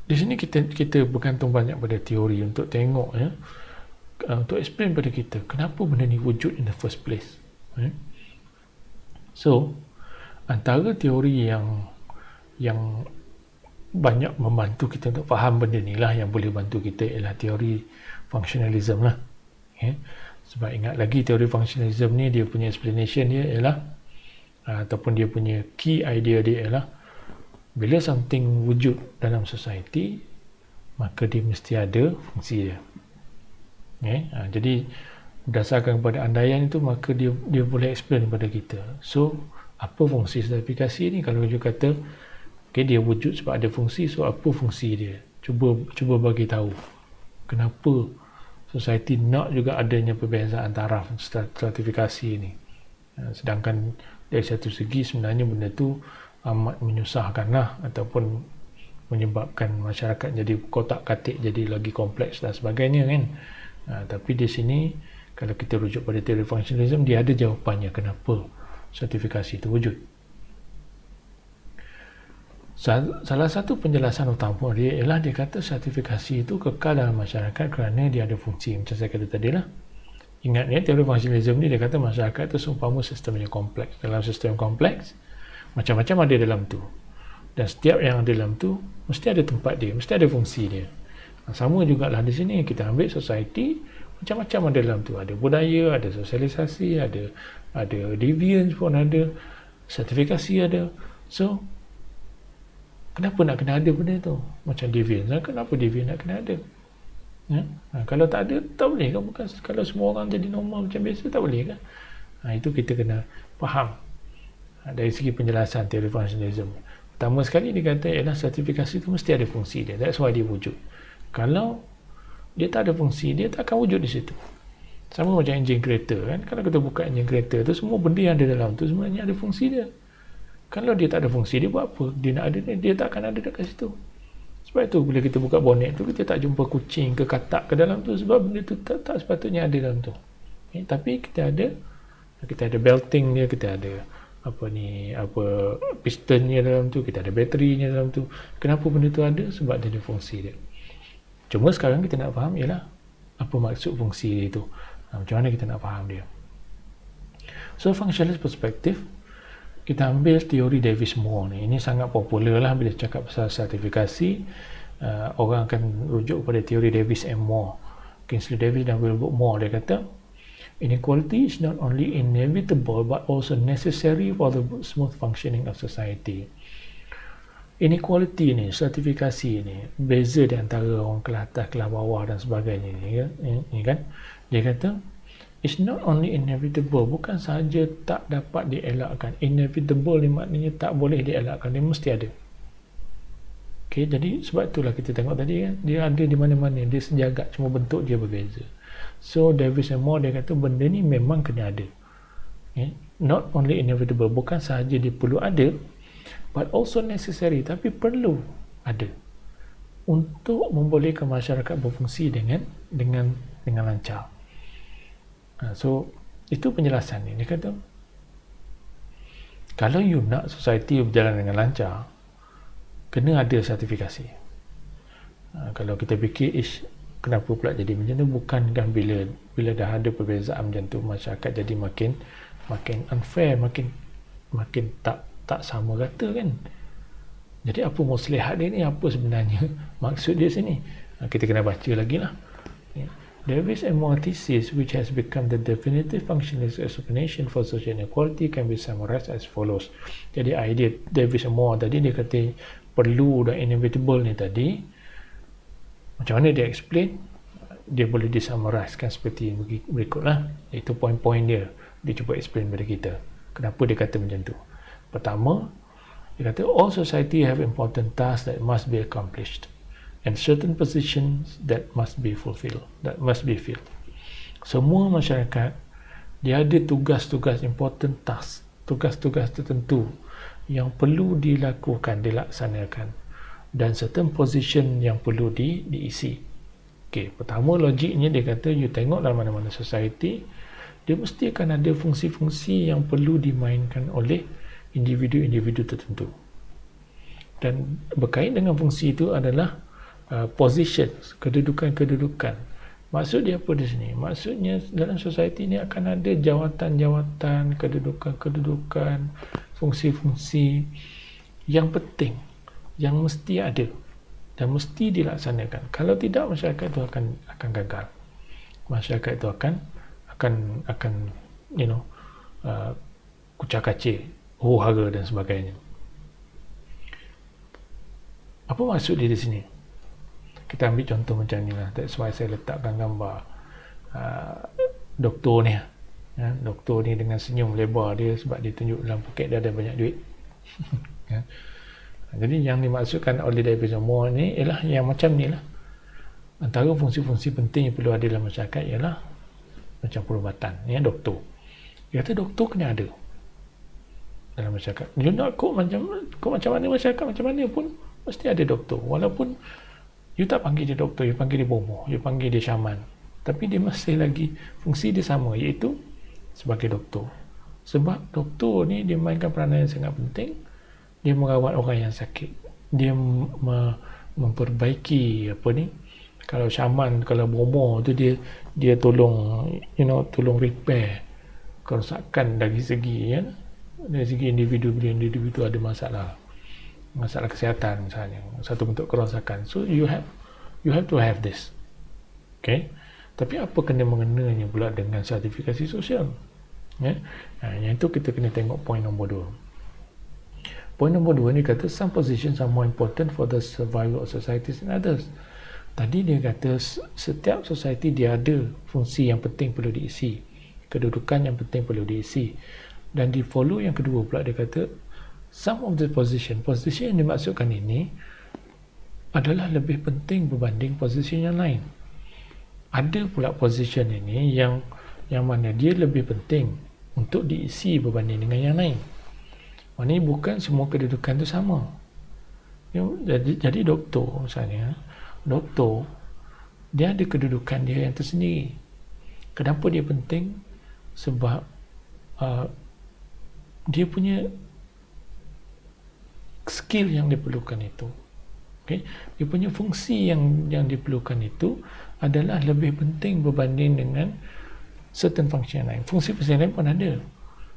di sini kita bergantung banyak pada teori untuk tengok, ya, untuk explain pada kita kenapa benda ni wujud in the first place, ya? So antara teori yang banyak membantu kita untuk faham benda ni lah, yang boleh bantu kita ialah teori functionalism lah, ya? Sebab ingat lagi, teori functionalism ni dia punya explanation dia ialah ataupun dia punya key idea dia ialah, bila something wujud dalam society, maka dia mesti ada fungsi dia, okay? Jadi berdasarkan kepada andaian itu, maka dia boleh explain kepada kita. So apa fungsi sertifikasi ni? Kalau dia kata okay, dia wujud sebab ada fungsi, so apa fungsi dia? Cuba bagi tahu kenapa society nak juga adanya perbezaan taraf stratifikasi ni. Sedangkan dari satu segi sebenarnya benda tu amat menyusahkan lah, ataupun menyebabkan masyarakat jadi kotak-katik, jadi lagi kompleks dan sebagainya, kan? Tapi di sini kalau kita rujuk pada teori functionalism, dia ada jawapannya kenapa sertifikasi itu wujud. Salah satu penjelasan utama dia ialah dia kata sertifikasi itu kekal dalam masyarakat kerana dia ada fungsi. Macam saya kata tadi lah. Ingat ya, teori functionalism ni dia kata masyarakat itu seumpama sistemnya kompleks. Dalam sistem kompleks, macam-macam ada dalam tu. Dan setiap yang ada dalam tu mesti ada tempat dia, mesti ada fungsi dia. Sama jugalah di sini, kita ambil society, macam-macam ada dalam tu. Ada budaya, ada sosialisasi, ada deviance pun ada, sertifikasi ada. So kenapa nak kena ada benda tu? Macam deviance, kenapa deviance nak kena ada? Ya? Kalau tak ada, tak boleh kan? Bukan kalau semua orang jadi normal macam biasa, tak boleh kan? Itu kita kena faham dari segi penjelasan teori functionalism. Pertama sekali dia kata ialah sertifikasi itu mesti ada fungsi dia. That's why dia wujud. Kalau dia tak ada fungsi, dia tak akan wujud di situ. Sama macam enjin kereta, kan? Kalau kita buka enjin kereta tu, semua benda yang ada dalam tu sebenarnya ada fungsi dia. Kalau dia tak ada fungsi, dia buat apa? Dia nak ada, dia tak akan ada dekat situ. Sebab itu bila kita buka bonet tu, kita tak jumpa kucing ke katak ke dalam tu, sebab benda tu tak sepatutnya ada dalam tu. Tapi kita ada belting dia, kita ada pistonnya dalam tu, kita ada baterinya dalam tu. Kenapa benda tu ada? Sebab dia ada fungsi dia. Cuma sekarang kita nak faham ialah apa maksud fungsi dia tu. Macam mana kita nak faham dia? So functionalist perspective, kita ambil teori Davis-Moore ni. Ini sangat popular lah bila cakap pasal sertifikasi. Orang akan rujuk pada teori Davis and Moore. Kingsley Davis dan Wilbur Moore, dia kata inequality is not only inevitable but also necessary for the smooth functioning of society. Inequality ni, sertifikasi ni, beza di antara orang kelas atas, kelas bawah dan sebagainya ni kan, dia kata it's not only inevitable, bukan sahaja tak dapat dielakkan. Inevitable ni maknanya tak boleh dielakkan, dia mesti ada. Okay, jadi sebab itulah kita tengok tadi kan, dia ada di mana-mana, dia sejagat, cuma bentuk dia berbeza. So Davis and Moore, dia kata benda ni memang kena ada. Okay? Not only inevitable, bukan sahaja dia perlu ada, but also necessary, tapi perlu ada untuk membolehkan masyarakat berfungsi dengan lancar. So itu penjelasan ni. Dia kata kalau you nak society berjalan dengan lancar, kena ada sertifikasi. Kalau kita fikir kenapa pula jadi macam tu, bukankah bila dah ada perbezaan macam tu, masyarakat jadi makin unfair, makin tak sama rata kan. Jadi apa muslihat dia ni, apa sebenarnya maksud dia sini? Kita kena baca lagi lah. Davis and Moore thesis, which has become the definitive functionalist explanation for social inequality, can be summarized as follows. Jadi idea Davis and Moore tadi, dia kata perlu dan inevitable ni tadi, macam mana dia explain? Dia boleh disummarizkan seperti berikutlah. Itu poin-poin dia cuba explain kepada kita kenapa dia kata macam tu. Pertama, dia kata all society have important tasks that must be accomplished and certain positions that must be filled. Semua masyarakat dia ada tugas-tugas important task, tugas-tugas tertentu yang perlu dilaksanakan, dan certain position yang perlu diisi. Okey, pertama logiknya dia kata you tengok dalam mana-mana society, dia mesti akan ada fungsi-fungsi yang perlu dimainkan oleh individu-individu tertentu. Dan berkait dengan fungsi itu adalah positions, kedudukan-kedudukan. Maksud dia apa di sini? Maksudnya dalam society ni akan ada jawatan-jawatan, kedudukan-kedudukan, fungsi-fungsi yang penting, yang mesti ada dan mesti dilaksanakan. Kalau tidak, masyarakat itu akan gagal. Masyarakat itu akan kucak-kacir, huru-hara dan sebagainya. Apa maksud dia di sini? Kita ambil contoh macam ni lah. That's why saya letakkan gambar doktor ni. Doktor ni dengan senyum lebar dia, sebab dia tunjuk dalam poket dia ada banyak duit. Jadi yang dimaksudkan oleh Davis and Moore ni ialah yang macam ni lah. Antara fungsi-fungsi penting yang perlu ada dalam masyarakat ialah macam perubatan. Doktor. Dia kata doktor kena ada dalam masyarakat. You nak kok macam mana masyarakat, macam mana pun mesti ada doktor. Walaupun you tak panggil dia doktor, you panggil dia bomoh, you panggil dia syaman, tapi dia masih lagi fungsi dia sama, iaitu sebagai doktor. Sebab doktor ni dia mainkan peranan yang sangat penting. Dia merawat orang yang sakit, dia memperbaiki kalau syaman, kalau bomoh tu dia tolong tolong repair kerosakan dari segi individu ada masalah kesihatan misalnya, satu bentuk kerosakan. So you have to have this. Okay, tapi apa kena-mengenanya pula dengan sertifikasi sosial? Yang itu kita kena tengok poin nombor 2. Poin nombor 2 ni kata some positions are more important for the survival of societies than others. Tadi dia kata setiap society dia ada fungsi yang penting perlu diisi, kedudukan yang penting perlu diisi. Dan di follow yang kedua pula dia kata some of the position yang dimaksudkan ini adalah lebih penting berbanding position yang lain. Ada pula position ini yang mana dia lebih penting untuk diisi berbanding dengan yang lain. Ini bukan semua kedudukan itu sama. Jadi doktor misalnya, doktor dia ada kedudukan dia yang tersendiri. Kenapa dia penting? Sebab dia punya skill yang diperlukan itu. Okay? Dia punya fungsi yang diperlukan itu adalah lebih penting berbanding dengan certain function lain. Fungsi-fungsi lain pun ada.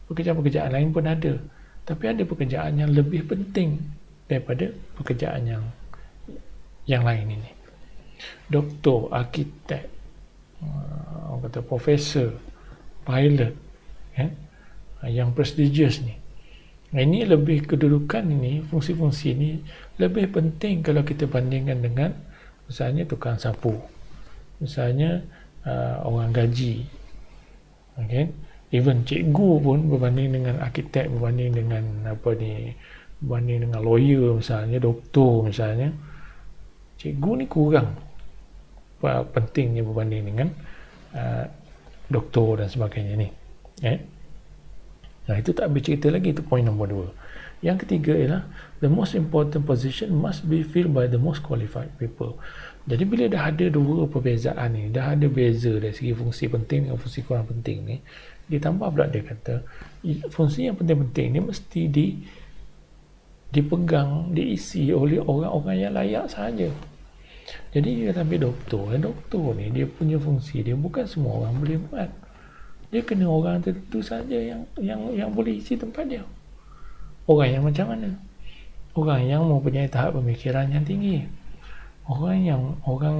Pekerjaan-pekerjaan lain pun ada. Tapi ada pekerjaan yang lebih penting daripada pekerjaan yang lain ini. Doktor, arkitek, orang kata profesor, pilot, yang prestigious ni. Ini lebih kedudukan ini, fungsi-fungsi ini lebih penting kalau kita bandingkan dengan misalnya tukang sapu, misalnya orang gaji, okay? Even cikgu pun berbanding dengan arkitek, berbanding dengan berbanding dengan lawyer misalnya, doktor misalnya, cikgu ni kurang pentingnya berbanding dengan doktor dan sebagainya ni. Nah, itu tak bercerita lagi, itu poin nombor 2. Yang ketiga ialah the most important position must be filled by the most qualified people. Jadi bila dah ada dua perbezaan ni, dah ada beza dari segi fungsi penting dengan fungsi kurang penting ni, ditambah pula dia kata fungsi yang penting-penting ni mesti dipegang, diisi oleh orang-orang yang layak sahaja. Jadi dia ambil doktor. Doktor ni dia punya fungsi dia bukan semua orang boleh buat. Dia kena orang tertentu saja yang boleh isi tempat dia. Orang yang macam mana? Orang yang mempunyai tahap pemikiran yang tinggi. Orang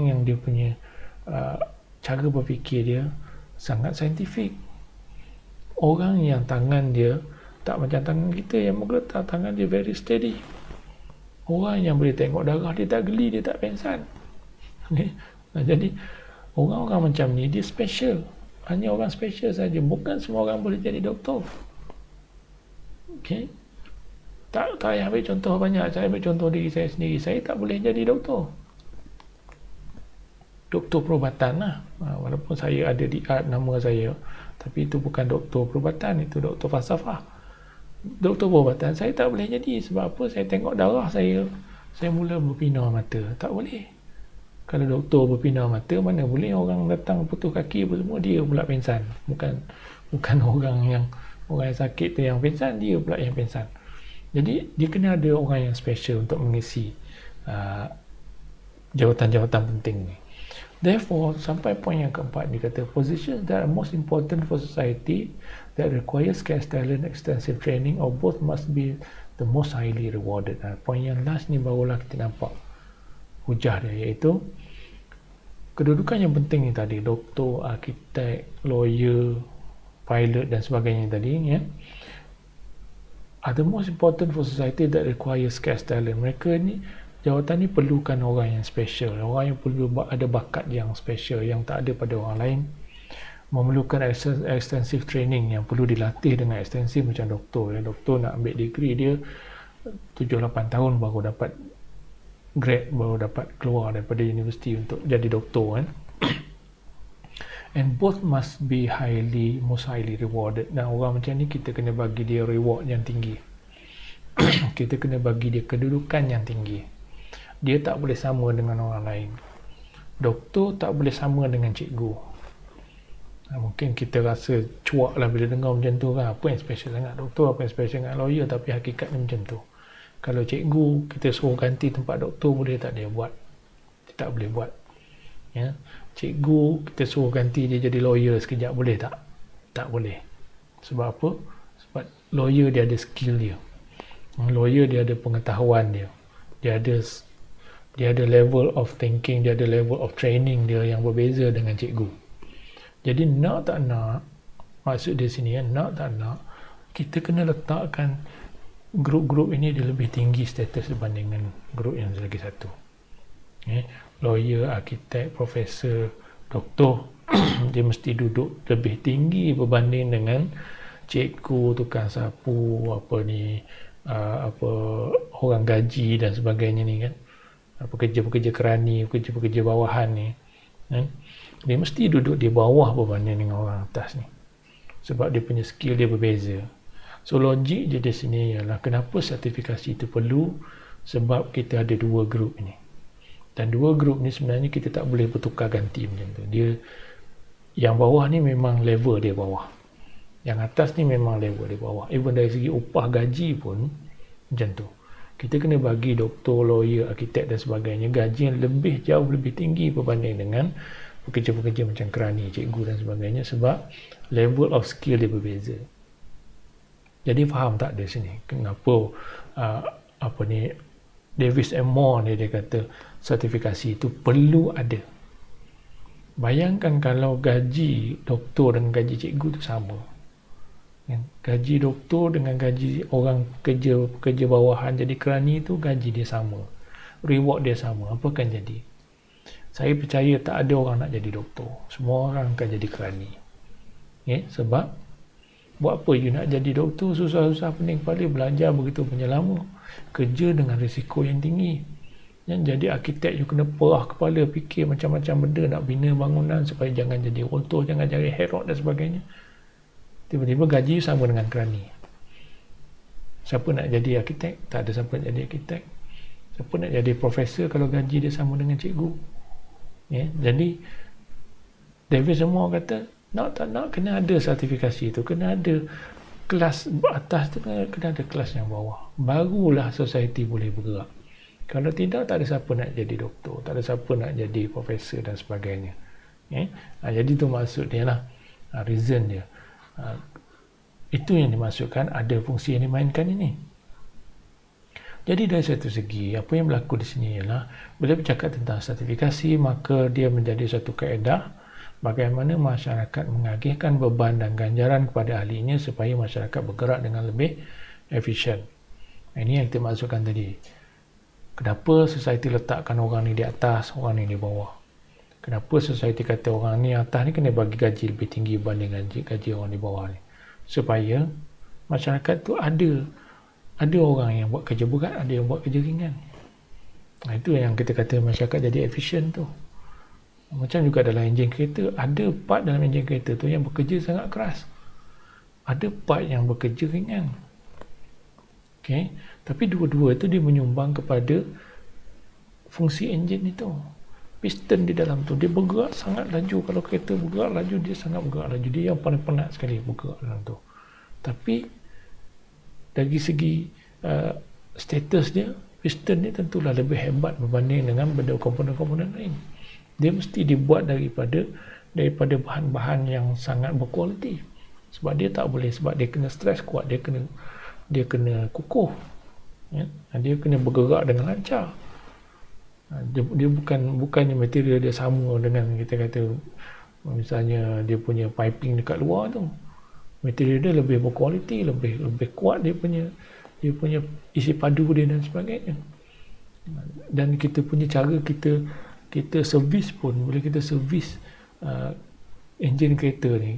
yang dia punya cara berfikir dia sangat saintifik. Orang yang tangan dia tak macam tangan kita yang menggeletar, tangan dia very steady. Orang yang boleh tengok darah dia tak geli, dia tak pengsan. Okay? Nah, jadi orang-orang macam ni dia special. Hanya orang special saja. Bukan semua orang boleh jadi doktor. Okay? Tak payah ambil contoh banyak. Saya ambil contoh diri saya sendiri. Saya tak boleh jadi doktor. Doktor perubatan lah. Walaupun saya ada di nama saya, tapi itu bukan doktor perubatan, itu doktor falsafah. Doktor perubatan saya tak boleh jadi. Sebab apa? Saya tengok darah saya mula berpinar mata. Tak boleh. Kalau doktor berpinar mata, mana boleh orang datang putus kaki apa semua, dia pula pengsan. Bukan orang yang sakit tu yang pengsan, dia pula yang pengsan. Jadi dia kena ada orang yang special untuk mengisi jawatan-jawatan penting ni. Therefore, sampai poin yang keempat, dia kata positions that are most important for society that require scarce talent, extensive training or both must be the most highly rewarded. Poin yang last ni barulah kita nampak hujah dia, iaitu kedudukan yang penting ni tadi, doktor, arkitek, lawyer, pilot dan sebagainya tadi, are the most important for society that require scarce talent. Mereka ni, jawatan ni perlukan orang yang special, orang yang perlu ada bakat yang special yang tak ada pada orang lain, memerlukan extensive training yang perlu dilatih dengan ekstensif macam doktor. Doktor nak ambil degree dia 7-8 tahun baru dapat grad, baru dapat keluar daripada universiti untuk jadi doktor kan. And both must be most highly rewarded. Dan orang macam ni kita kena bagi dia reward yang tinggi. Kita kena bagi dia kedudukan yang tinggi. Dia tak boleh sama dengan orang lain. Doktor tak boleh sama dengan cikgu. Mungkin kita rasa cuak lah bila dengar macam tu kan. Apa yang special sangat doktor, apa yang special sangat lawyer, tapi hakikatnya macam tu. Kalau cikgu kita suruh ganti tempat doktor, boleh tak dia buat? Dia tak boleh buat. Ya. Cikgu kita suruh ganti dia jadi lawyer sekejap, boleh tak? Tak boleh. Sebab apa? Sebab lawyer dia ada skill dia. Lawyer dia ada pengetahuan dia. Dia ada level of thinking, dia ada level of training dia yang berbeza dengan cikgu. Jadi nak tak nak, maksud dia sini nak tak nak, kita kena letakkan grup-grup ini dia lebih tinggi status dibandingkan grup yang lagi satu. Lawyer, arkitek, profesor, doktor dia mesti duduk lebih tinggi berbanding dengan cikgu, tukang sapu, orang gaji dan sebagainya ni kan. Pekerja-pekerja kerani, pekerja-pekerja bawahan ni kan? Dia mesti duduk di bawah berbanding dengan orang atas ni, sebab dia punya skill dia berbeza. So logik je di sini ialah kenapa sertifikasi itu perlu. sebab kita ada dua grup ini. Dan dua grup ni sebenarnya kita tak boleh bertukar ganti macam tu. Dia yang bawah ni memang level dia bawah. Yang atas ni memang level dia bawah. Even dari segi upah gaji pun macam tu. Kita kena bagi doktor, lawyer, arkitek dan sebagainya gaji yang jauh lebih tinggi berbanding dengan pekerja-pekerja macam kerani, cikgu dan sebagainya, sebab level of skill dia berbeza. Jadi faham tak di sini kenapa Davis and Moore ni dia kata sertifikasi itu perlu ada. Bayangkan kalau gaji doktor dan gaji cikgu tu sama. Gaji doktor dengan gaji orang kerja bawahan jadi kerani tu gaji dia sama. Reward dia sama. Apa akan jadi? Saya percaya tak ada orang nak jadi doktor. Semua orang akan jadi kerani. Sebab buat apa you nak jadi doktor, susah-susah pening kepala, belajar begitu banyak lama, kerja dengan risiko yang tinggi. Jadi arkitek you kena perah kepala, fikir macam-macam benda nak bina bangunan supaya jangan jadi runtuh, jangan jadi herok dan sebagainya. Tiba-tiba gaji you sama dengan kerani. Siapa nak jadi arkitek? Tak ada siapa nak jadi arkitek. Siapa nak jadi profesor kalau gaji dia sama dengan cikgu? Jadi Davis semua kata nak tak nak kena ada sertifikasi tu, kena ada kelas atas tu, kena ada kelas yang bawah, barulah society boleh bergerak. Kalau tidak, tak ada siapa nak jadi doktor, tak ada siapa nak jadi profesor dan sebagainya. Jadi tu maksud dia lah, reason dia. Itu yang dimaksudkan ada fungsi yang dimainkan ini. Jadi dari satu segi, apa yang berlaku di sini ialah bila bercakap tentang sertifikasi, maka dia menjadi satu kaedah bagaimana masyarakat mengagihkan beban dan ganjaran kepada ahlinya supaya masyarakat bergerak dengan lebih efisien. Ini yang kita maksudkan tadi. Kenapa society letakkan orang ni di atas, orang ni di bawah? Kenapa society kata orang ni atas ni kena bagi gaji lebih tinggi berbanding gaji orang di bawah ni? Supaya masyarakat tu ada orang yang buat kerja berat, ada yang buat kerja ringan. Itu yang kita kata masyarakat jadi efisien tu. Macam juga dalam enjin kereta, ada part dalam enjin kereta tu yang bekerja sangat keras, ada part yang bekerja ringan. Tapi dua-dua itu dia menyumbang kepada fungsi enjin itu. Piston di dalam tu dia bergerak sangat laju. Kalau kereta bergerak laju, dia sangat bergerak laju. Dia yang paling penat sekali bergerak dalam tu. Tapi dari segi status dia, piston ni tentulah lebih hebat berbanding dengan benda komponen-komponen lain. Dia mesti dibuat daripada bahan-bahan yang sangat berkualiti. Sebab dia tak boleh, sebab dia kena stres kuat, dia kena kukuh. Dia kena bergerak dengan lancar. Dia bukannya material dia sama dengan kita kata misalnya dia punya piping dekat luar tu. Material dia lebih berkualiti, lebih kuat dia punya isi padu dia dan sebagainya. Dan kita punya cara kita servis pun, bila kita servis enjin kereta ni,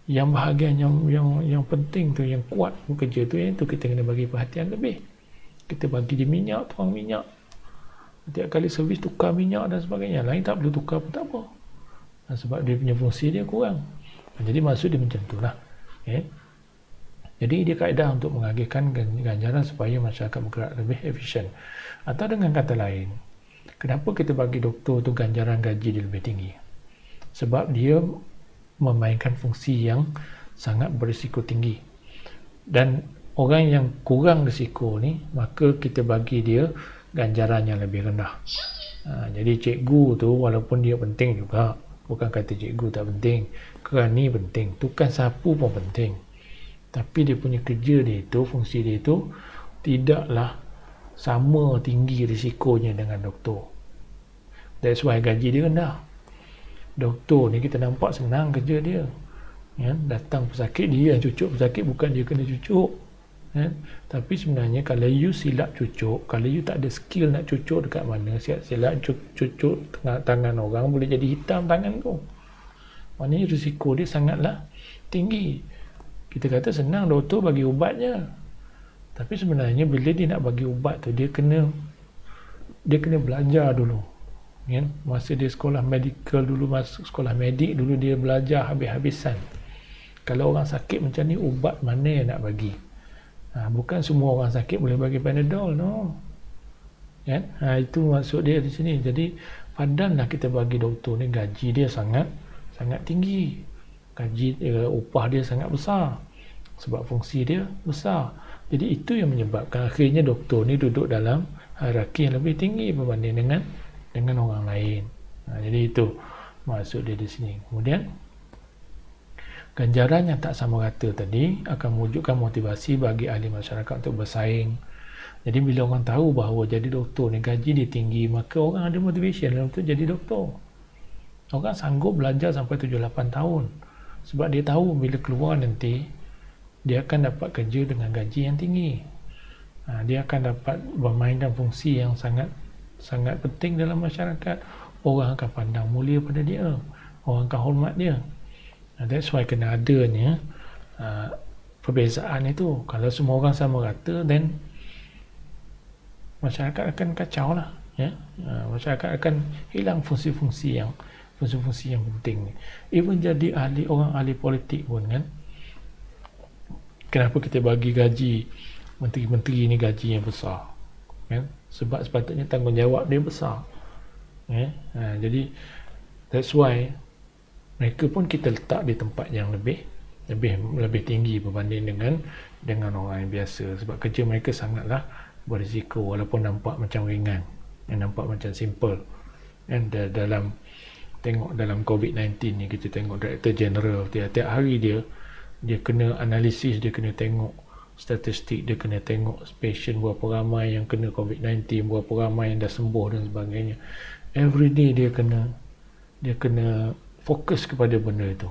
yang bahagian yang penting tu, yang kuat bekerja tu, yang tu kita kena bagi perhatian lebih. Kita bagi dia minyak, tuang minyak, setiap kali servis tukar minyak dan sebagainya. Lain tak perlu tukar pun tak apa, sebab dia punya fungsi dia kurang. Jadi maksud dia macam tu lah. Jadi dia kaedah untuk mengagihkan ganjaran supaya masyarakat bergerak lebih efisien. Atau dengan kata lain, kenapa kita bagi doktor tu ganjaran gaji dia lebih tinggi? Sebab dia memainkan fungsi yang sangat berisiko tinggi. Dan orang yang kurang risiko ni, maka kita bagi dia ganjaran yang lebih rendah. Jadi cikgu tu walaupun dia penting juga, bukan kata cikgu tak penting, kerani penting, tukang sapu pun penting, tapi dia punya kerja dia itu, fungsi dia itu tidaklah sama tinggi risikonya dengan doktor. That's why gaji dia rendah. Doktor ni kita nampak senang kerja dia, datang pesakit dia yang cucuk pesakit, bukan dia kena cucuk. Tapi sebenarnya kalau you silap cucuk, kalau you tak ada skill nak cucuk dekat mana, silap cucuk tangan orang, boleh jadi hitam tangan tu. Maknanya risiko dia sangatlah tinggi. Kita kata senang doktor bagi ubatnya, tapi sebenarnya bila dia nak bagi ubat tu, dia kena belajar dulu. Masa dia sekolah medical dulu, masuk sekolah medik dulu, dia belajar habis-habisan. Kalau orang sakit macam ni, ubat mana yang nak bagi? Bukan semua orang sakit boleh bagi Panadol, no. kan? Itu maksud dia di sini. Jadi pandanglah kita bagi doktor ni gaji dia sangat tinggi, gaji upah dia sangat besar sebab fungsi dia besar. Jadi itu yang menyebabkan akhirnya doktor ni duduk dalam hierarki yang lebih tinggi berbanding dengan orang lain. Jadi itu maksud dia di sini. Kemudian ganjaran yang tak sama rata tadi akan mewujudkan motivasi bagi ahli masyarakat untuk bersaing. Jadi bila orang tahu bahawa jadi doktor ni gaji dia tinggi, maka orang ada motivation untuk jadi doktor. Orang sanggup belajar sampai 7-8 tahun sebab dia tahu bila keluar nanti dia akan dapat kerja dengan gaji yang tinggi. Dia akan dapat bermainkan fungsi yang sangat penting dalam masyarakat. Orang akan pandang mulia pada dia, orang akan hormat dia. That's why kena adanya perbezaan itu. Kalau semua orang sama rata, then masyarakat akan kacau lah, ya. Masyarakat akan hilang fungsi-fungsi yang penting. Even jadi orang ahli politik pun kan, kenapa kita bagi gaji menteri-menteri ni gaji yang besar, kan? Sebab sepatutnya tanggungjawab dia besar, ya. Jadi that's why mereka pun kita letak di tempat yang lebih tinggi berbanding dengan orang yang biasa, sebab kerja mereka sangatlah berisiko walaupun nampak macam ringan, nampak macam simple. Dan dalam COVID-19 ni kita tengok Director General tiap-tiap hari dia kena analisis, dia kena tengok statistik, dia kena tengok patient berapa ramai yang kena COVID-19, berapa ramai yang dah sembuh dan sebagainya. Every day dia kena fokus kepada benda itu.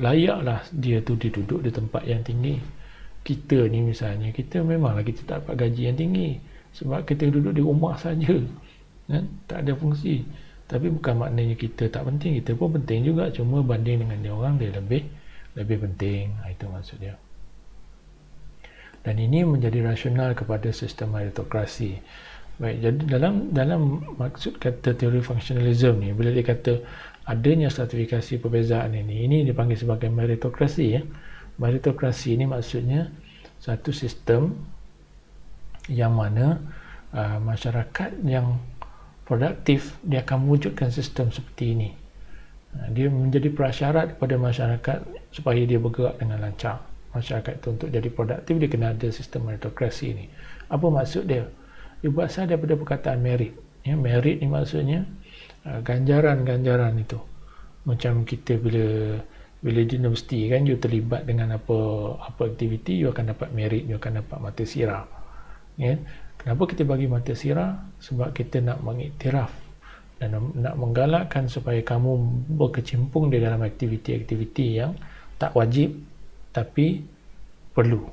Layaklah dia tu duduk di tempat yang tinggi. Kita ni misalnya, kita memanglah kita tak dapat gaji yang tinggi sebab kita duduk di rumah saja, kan? Tak ada fungsi. Tapi bukan maknanya kita tak penting, kita pun penting juga, cuma banding dengan dia orang dia lebih penting. Itu maksud dia. Dan ini menjadi rasional kepada sistem meritokrasi. Baik, jadi dalam maksud kata teori functionalism ni, bila dia kata adanya stratifikasi perbezaan ini dipanggil sebagai meritokrasi, ya. Meritokrasi ini maksudnya satu sistem yang mana masyarakat yang produktif dia akan mewujudkan sistem seperti ini. Dia menjadi prasyarat kepada masyarakat supaya dia bergerak dengan lancar. Masyarakat itu untuk jadi produktif dia kena ada sistem meritokrasi ini. Apa maksud dia? Dia berasal daripada perkataan merit. Ya, merit ni maksudnya ganjaran-ganjaran itu. Macam kita bila di universiti kan, you terlibat dengan apa aktiviti, you akan dapat merit, you akan dapat mata sirah, ya. Kenapa kita bagi mata sirah? Sebab kita nak mengiktiraf dan nak menggalakkan supaya kamu berkecimpung di dalam aktiviti-aktiviti yang tak wajib tapi perlu,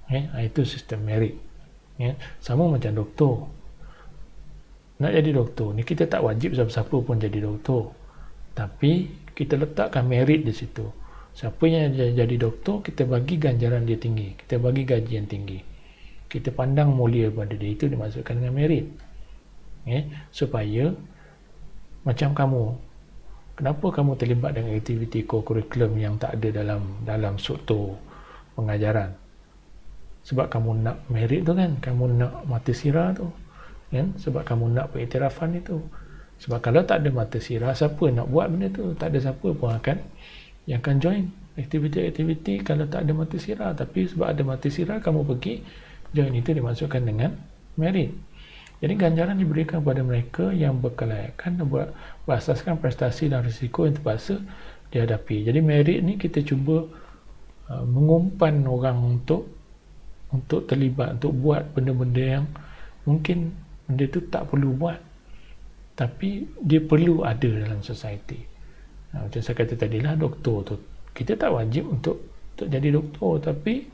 ya. Itu sistem merit, ya. Sama macam doktor. Nak jadi doktor ni kita tak wajib siapa-siapa pun jadi doktor, tapi kita letakkan merit di situ. Siapa yang jadi doktor, kita bagi ganjaran dia tinggi, kita bagi gaji yang tinggi, kita pandang mulia pada dia. Itu dimaksudkan dengan merit, supaya macam kamu, kenapa kamu terlibat dengan aktiviti co-curriculum yang tak ada dalam struktur pengajaran? Sebab kamu nak merit tu kan, kamu nak mata sirah tu kan, sebab kamu nak pengiktirafan itu. Sebab kalau tak ada mata sirah, siapa nak buat benda tu? Tak ada siapa pun yang akan join aktiviti-aktiviti kalau tak ada mata sirah. Tapi sebab ada mata sirah, kamu pergi join. Itu dimaksudkan dengan merit. Jadi ganjaran diberikan kepada mereka yang berkelayakan dan berasaskan prestasi dan risiko yang terpaksa dihadapi. Jadi merit ni kita cuba mengumpan orang untuk terlibat, untuk buat benda-benda yang mungkin benda tu tak perlu buat, tapi dia perlu ada dalam society. Macam saya kata tadilah, doktor tu kita tak wajib untuk jadi doktor, tapi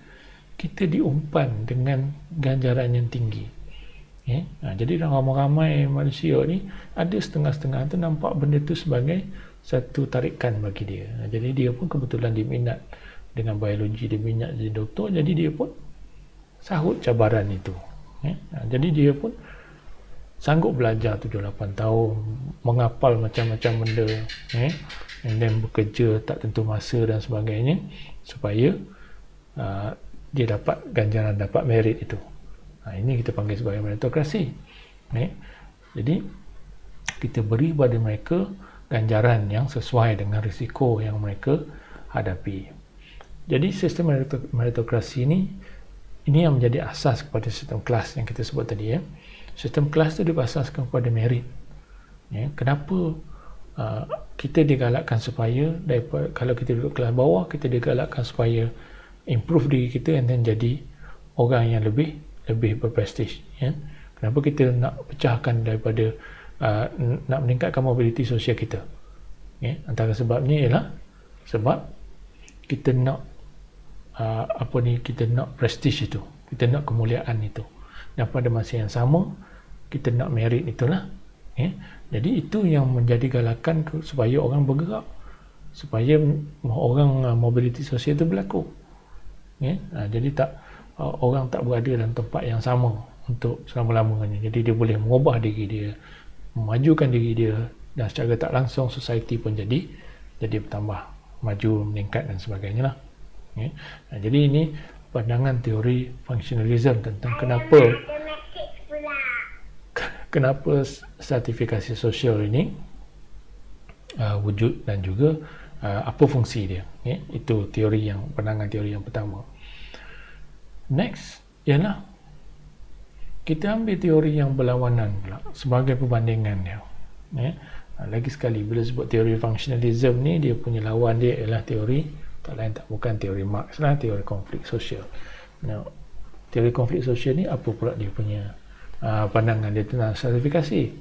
kita diumpan dengan ganjaran yang tinggi. Jadi ramai-ramai manusia ni ada setengah-setengah tu nampak benda tu sebagai satu tarikan bagi dia. Jadi dia pun kebetulan dia minat dengan biologi, dia minat jadi doktor, jadi dia pun sahut cabaran itu. Jadi dia pun sanggup belajar 7-8 tahun, menghafal macam-macam benda, and then bekerja tak tentu masa dan sebagainya, supaya dia dapat ganjaran, dapat merit itu. Ini kita panggil sebagai meritokrasi. Jadi kita beri pada mereka ganjaran yang sesuai dengan risiko yang mereka hadapi. Jadi sistem meritokrasi ini yang menjadi asas kepada sistem kelas yang kita sebut tadi. Sistem kelas itu berasaskan kepada merit. Kenapa kita digalakkan supaya kalau kita duduk kelas bawah, kita digalakkan supaya improve diri kita dan jadi orang yang lebih berprestige. Kenapa kita nak pecahkan daripada nak meningkatkan mobiliti sosial kita? Antara sebabnya ialah sebab kita nak kita nak prestige itu, kita nak kemuliaan itu, dan pada masa yang sama kita nak merit itulah. Jadi itu yang menjadi galakan supaya orang bergerak, supaya orang mobiliti sosial itu berlaku. Jadi orang tak berada dalam tempat yang sama untuk selama-lamanya. Jadi dia boleh mengubah diri dia, memajukan diri dia, dan secara tak langsung society pun jadi bertambah maju, meningkat dan sebagainya lah. Jadi ini pandangan teori functionalism tentang kenapa sertifikasi sosial ini wujud dan juga apa fungsi dia. Itu pandangan teori yang pertama. Next ialah kita ambil teori yang berlawanan pula sebagai perbandingan dia. Lagi sekali bila sebut teori functionalism ni, dia punya lawan dia ialah teori tak lain tak bukan teori Marx lah, teori konflik sosial. Teori konflik sosial ni apa pula dia punya pandangan dia tentang sertifikasi.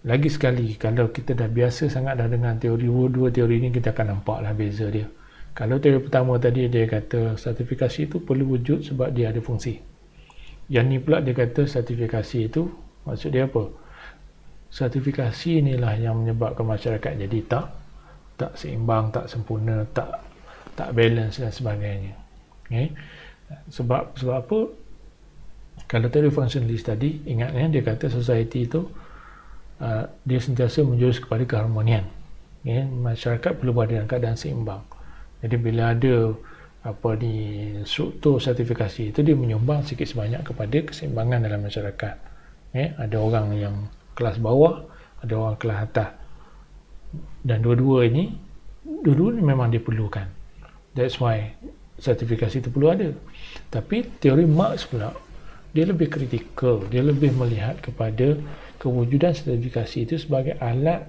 Lagi sekali, kalau kita dah biasa sangat dah dengan dua teori ni, kita akan nampaklah beza dia. Kalau teori pertama tadi dia kata sertifikasi itu perlu wujud sebab dia ada fungsi. Yang ni pula dia kata sertifikasi itu maksud dia apa? Sertifikasi inilah yang menyebabkan masyarakat jadi tak seimbang, tak sempurna, tak balance dan sebagainya. Sebab apa? Kalau teori functionalist tadi, ingatnya dia kata society itu dia sentiasa menjurus kepada keharmonian. Masyarakat perlu berada dalam keadaan seimbang. Jadi bila ada struktur sertifikasi itu, dia menyumbang sikit sebanyak kepada keseimbangan dalam masyarakat. Ada orang yang kelas bawah, ada orang kelas atas, dan dua-dua ni memang diperlukan. That's why sertifikasi itu perlu ada. Tapi teori Marx pula, dia lebih kritikal, dia lebih melihat kepada kewujudan sertifikasi itu sebagai alat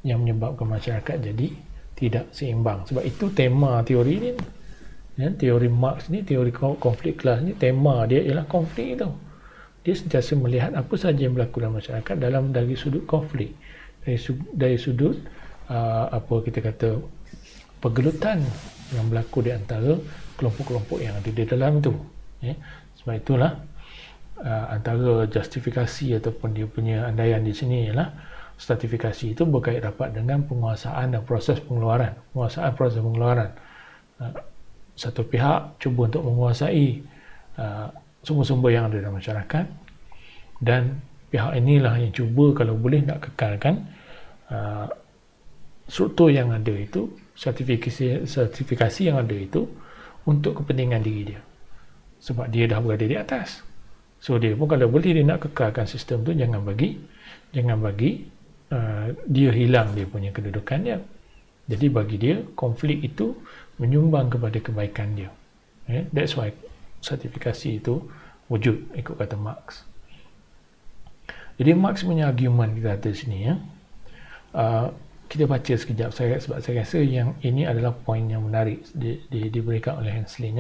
yang menyebabkan masyarakat jadi tidak seimbang. Sebab itu tema teori ni. Teori Marx ni, teori konflik kelas ni, tema dia ialah konflik itu. Dia sentiasa melihat apa sahaja yang berlaku dalam masyarakat dari sudut konflik, dari sudut kita kata pergelutan yang berlaku di antara kelompok-kelompok yang ada di dalam itu. Sebab itulah antara justifikasi ataupun dia punya andaian di sini ialah stratifikasi itu berkait rapat dengan penguasaan dan proses pengeluaran. Satu pihak cuba untuk menguasai sumber-sumber yang ada dalam masyarakat, dan pihak inilah yang cuba kalau boleh nak kekalkan struktur yang ada itu, sertifikasi yang ada itu untuk kepentingan diri dia, sebab dia dah berada di atas. So dia pun kalau boleh dia nak kekalkan sistem tu, jangan bagi dia hilang dia punya kedudukan dia. Jadi bagi dia konflik itu menyumbang kepada kebaikan dia. That's why sertifikasi itu wujud ikut kata Marx. Jadi Marx punya argument kita kata sini kita baca sekejap sebab saya rasa yang ini adalah poin yang menarik diberikan oleh Hensley.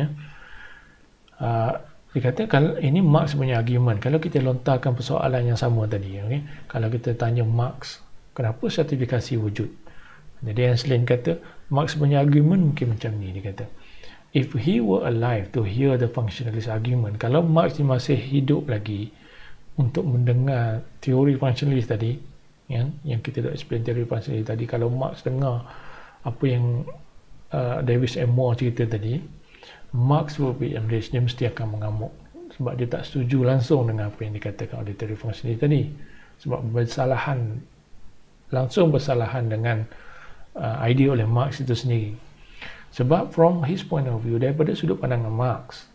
Dia kata kalau ini Marx punya argument, kalau kita lontarkan persoalan yang sama tadi, kalau kita tanya Marx kenapa sertifikasi wujud, jadi Hensley kata Marx punya argument mungkin macam ni. Dia kata if he were alive to hear the functionalist argument, kalau Marx ni masih hidup lagi untuk mendengar teori functionalist tadi, yang kita dah explain teori functionalist tadi, kalau Marx dengar apa yang Davis M. Moore cerita tadi, Marx will be enraged. Dia mesti akan mengamuk sebab dia tak setuju langsung dengan apa yang dikatakan oleh teori functionalist tadi, sebab langsung bersalahan dengan idea oleh Marx itu sendiri. Sebab from his point of view, daripada sudut pandangan Marx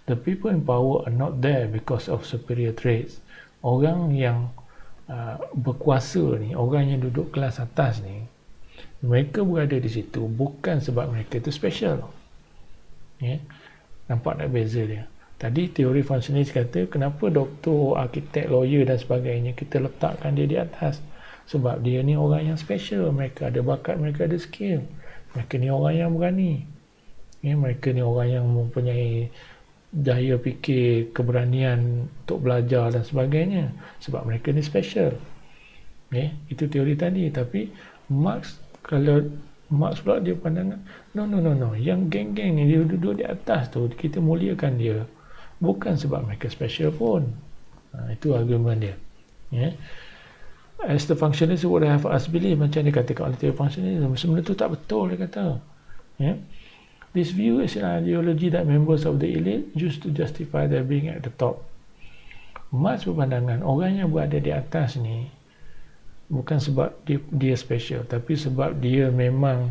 The people in power are not there because of superior traits. Orang yang berkuasa ni, orang yang duduk kelas atas ni, mereka berada di situ bukan sebab mereka itu special. Nampak tak beza dia? Tadi teori functionalist kata kenapa doktor, arkitek, lawyer dan sebagainya kita letakkan dia di atas? Sebab dia ni orang yang special, mereka ada bakat, mereka ada skill, mereka ni orang yang berani, mereka ni orang yang mempunyai daya fikir, keberanian untuk belajar dan sebagainya, sebab mereka ni special. Itu teori tadi. Tapi Marx, kalau Marx pula dia pandangan no, yang geng-geng ni dia duduk di atas tu, kita muliakan dia bukan sebab mereka special pun. Itu argument dia. As the functionalist would have us believe, macam dia katakan oleh teori functionalism, sebenarnya tu tak betul, dia kata. This view is an ideology that members of the elite use to justify their being at the top. Marx berpandangan orang yang berada di atas ni bukan sebab dia special, tapi sebab dia memang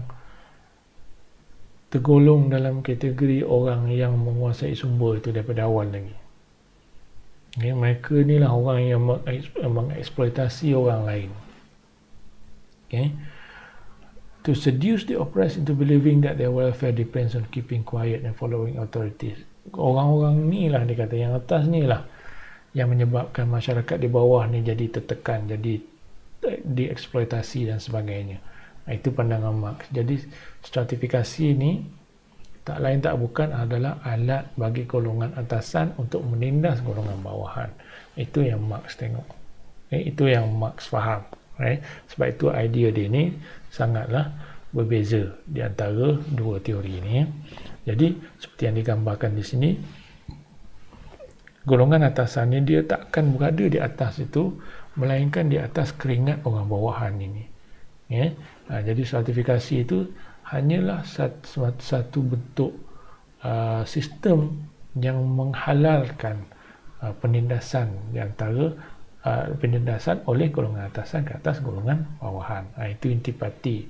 tergolong dalam kategori orang yang menguasai sumber itu daripada awal lagi. Mereka ni lah orang yang mengeksploitasi orang lain. To seduce the oppressed into believing that their welfare depends on keeping quiet and following authorities. Orang-orang ni lah, dia kata, yang atas ni lah yang menyebabkan masyarakat di bawah ni jadi tertekan, jadi dieksploitasi dan sebagainya. Itu pandangan Marx. Jadi stratifikasi ni tak lain tak bukan adalah alat bagi golongan atasan untuk menindas golongan bawahan. Itu yang Marx tengok. Itu yang Marx faham. Sebab itu idea dia ni sangatlah berbeza di antara dua teori ini. Jadi seperti yang digambarkan di sini, golongan atasan ni dia takkan berada di atas itu, melainkan di atas keringat orang bawahan ini. Jadi stratifikasi itu hanyalah satu bentuk sistem yang menghalalkan penindasan di antara penindasan oleh golongan atasan ke atas golongan bawahan. Itu intipati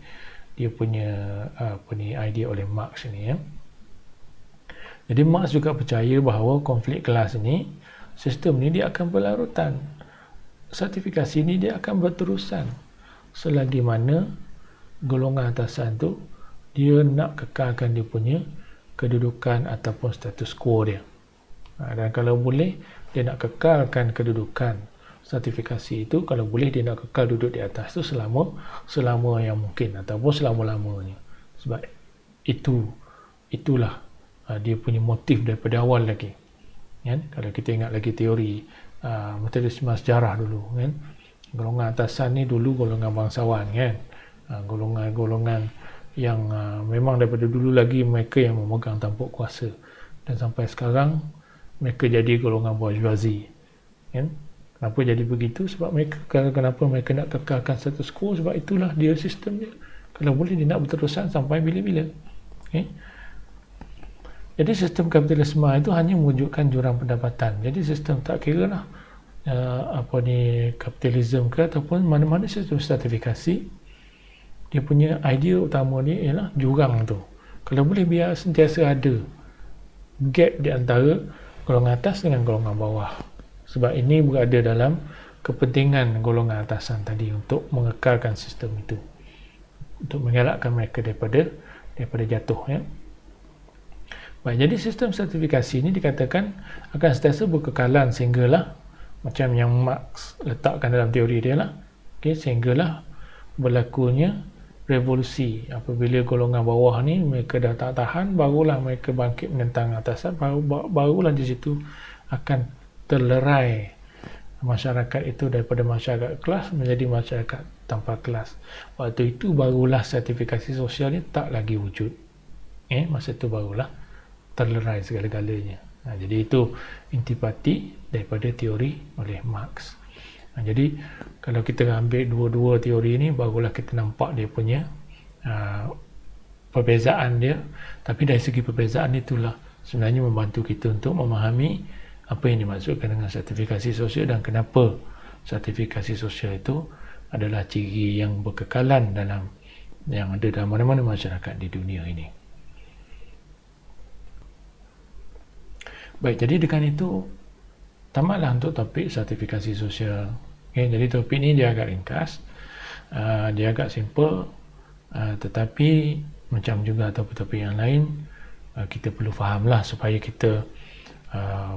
dia punya idea oleh Marx ni. Jadi Marx juga percaya bahawa konflik kelas ni, sistem ni dia akan berlarutan. Sertifikasi ni dia akan berterusan selagi mana golongan atasan tu dia nak kekalkan dia punya kedudukan ataupun status quo dia. Dan kalau boleh dia nak kekalkan kedudukan sertifikasi itu, kalau boleh dia nak kekal duduk di atas tu selama yang mungkin ataupun selama-lamanya. Sebab itulah dia punya motif daripada awal lagi. Kalau kita ingat lagi teori materialisme sejarah dulu, golongan atasan ni dulu golongan bangsawan, golongan-golongan yang memang daripada dulu lagi mereka yang memegang tampuk kuasa, dan sampai sekarang mereka jadi golongan bourgeoisie. Kenapa jadi begitu? Sebab kenapa mereka nak kekalkan status quo? Sebab itulah dia sistem dia. Kalau boleh dia nak berterusan sampai bila-bila. Jadi sistem kapitalisme itu hanya mewujudkan jurang pendapatan. Jadi sistem tak kira lah kapitalisme ke ataupun mana-mana sistem stratifikasi, dia punya idea utama ni ialah jurang tu. Kalau boleh biar sentiasa ada gap di antara golongan atas dengan golongan bawah. Sebab ini berada dalam kepentingan golongan atasan tadi untuk mengekalkan sistem itu, untuk mengelakkan mereka daripada jatuh. Baik, jadi sistem sertifikasi ini dikatakan akan sentiasa berkekalan sehinggalah macam yang Marx letakkan dalam teori dia lah, sehinggalah berlakunya revolusi. Apabila golongan bawah ni mereka dah tak tahan, barulah mereka bangkit menentang atasan, barulah di situ akan terlerai masyarakat itu daripada masyarakat kelas menjadi masyarakat tanpa kelas. Waktu itu barulah sertifikasi sosial ni tak lagi wujud. Masa itu barulah terlerai segala-galanya. Jadi itu intipati daripada teori oleh Marx. Jadi kalau kita ambil dua-dua teori ini, barulah kita nampak dia punya perbezaan dia. Tapi dari segi perbezaan itulah sebenarnya membantu kita untuk memahami apa yang dimaksudkan dengan sertifikasi sosial dan kenapa sertifikasi sosial itu adalah ciri yang berkekalan yang ada dalam mana-mana masyarakat di dunia ini. Baik, jadi dengan itu tamatlah untuk topik sertifikasi sosial. Okay, jadi topik ni dia agak ringkas, dia agak simple, tetapi macam juga topik-topik yang lain, kita perlu fahamlah supaya kita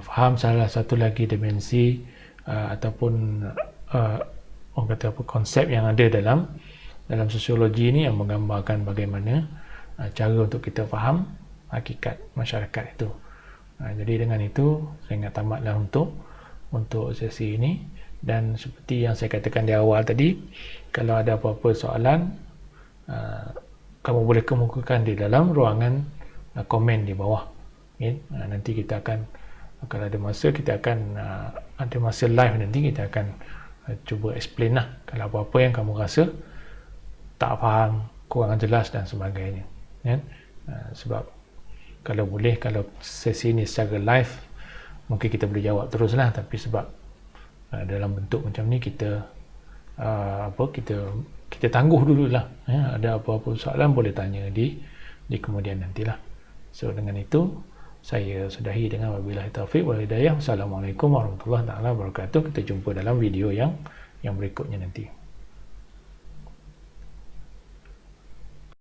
faham salah satu lagi dimensi ataupun orang kata apa, konsep yang ada dalam sosiologi ni, yang menggambarkan bagaimana cara untuk kita faham hakikat masyarakat itu. Jadi dengan itu saya ingat tamatlah untuk sesi ini, dan seperti yang saya katakan di awal tadi, kalau ada apa-apa soalan, kamu boleh kemukakan di dalam ruangan komen di bawah. Okay? Nanti kita akan, kalau ada masa, kita akan ada masa live nanti, kita akan cuba explain lah kalau apa-apa yang kamu rasa tak faham, kurang jelas dan sebagainya. Sebab kalau boleh, kalau sesi ni secara live, mungkin kita boleh jawab teruslah, tapi sebab dalam bentuk macam ni, kita kita tangguh dululah. Ada apa-apa soalan boleh tanya di kemudian nantilah. So dengan itu saya sudahi dengan wabillahi taufiq wal hidayah. Assalamualaikum warahmatullahi wabarakatuh. Kita jumpa dalam video yang berikutnya nanti.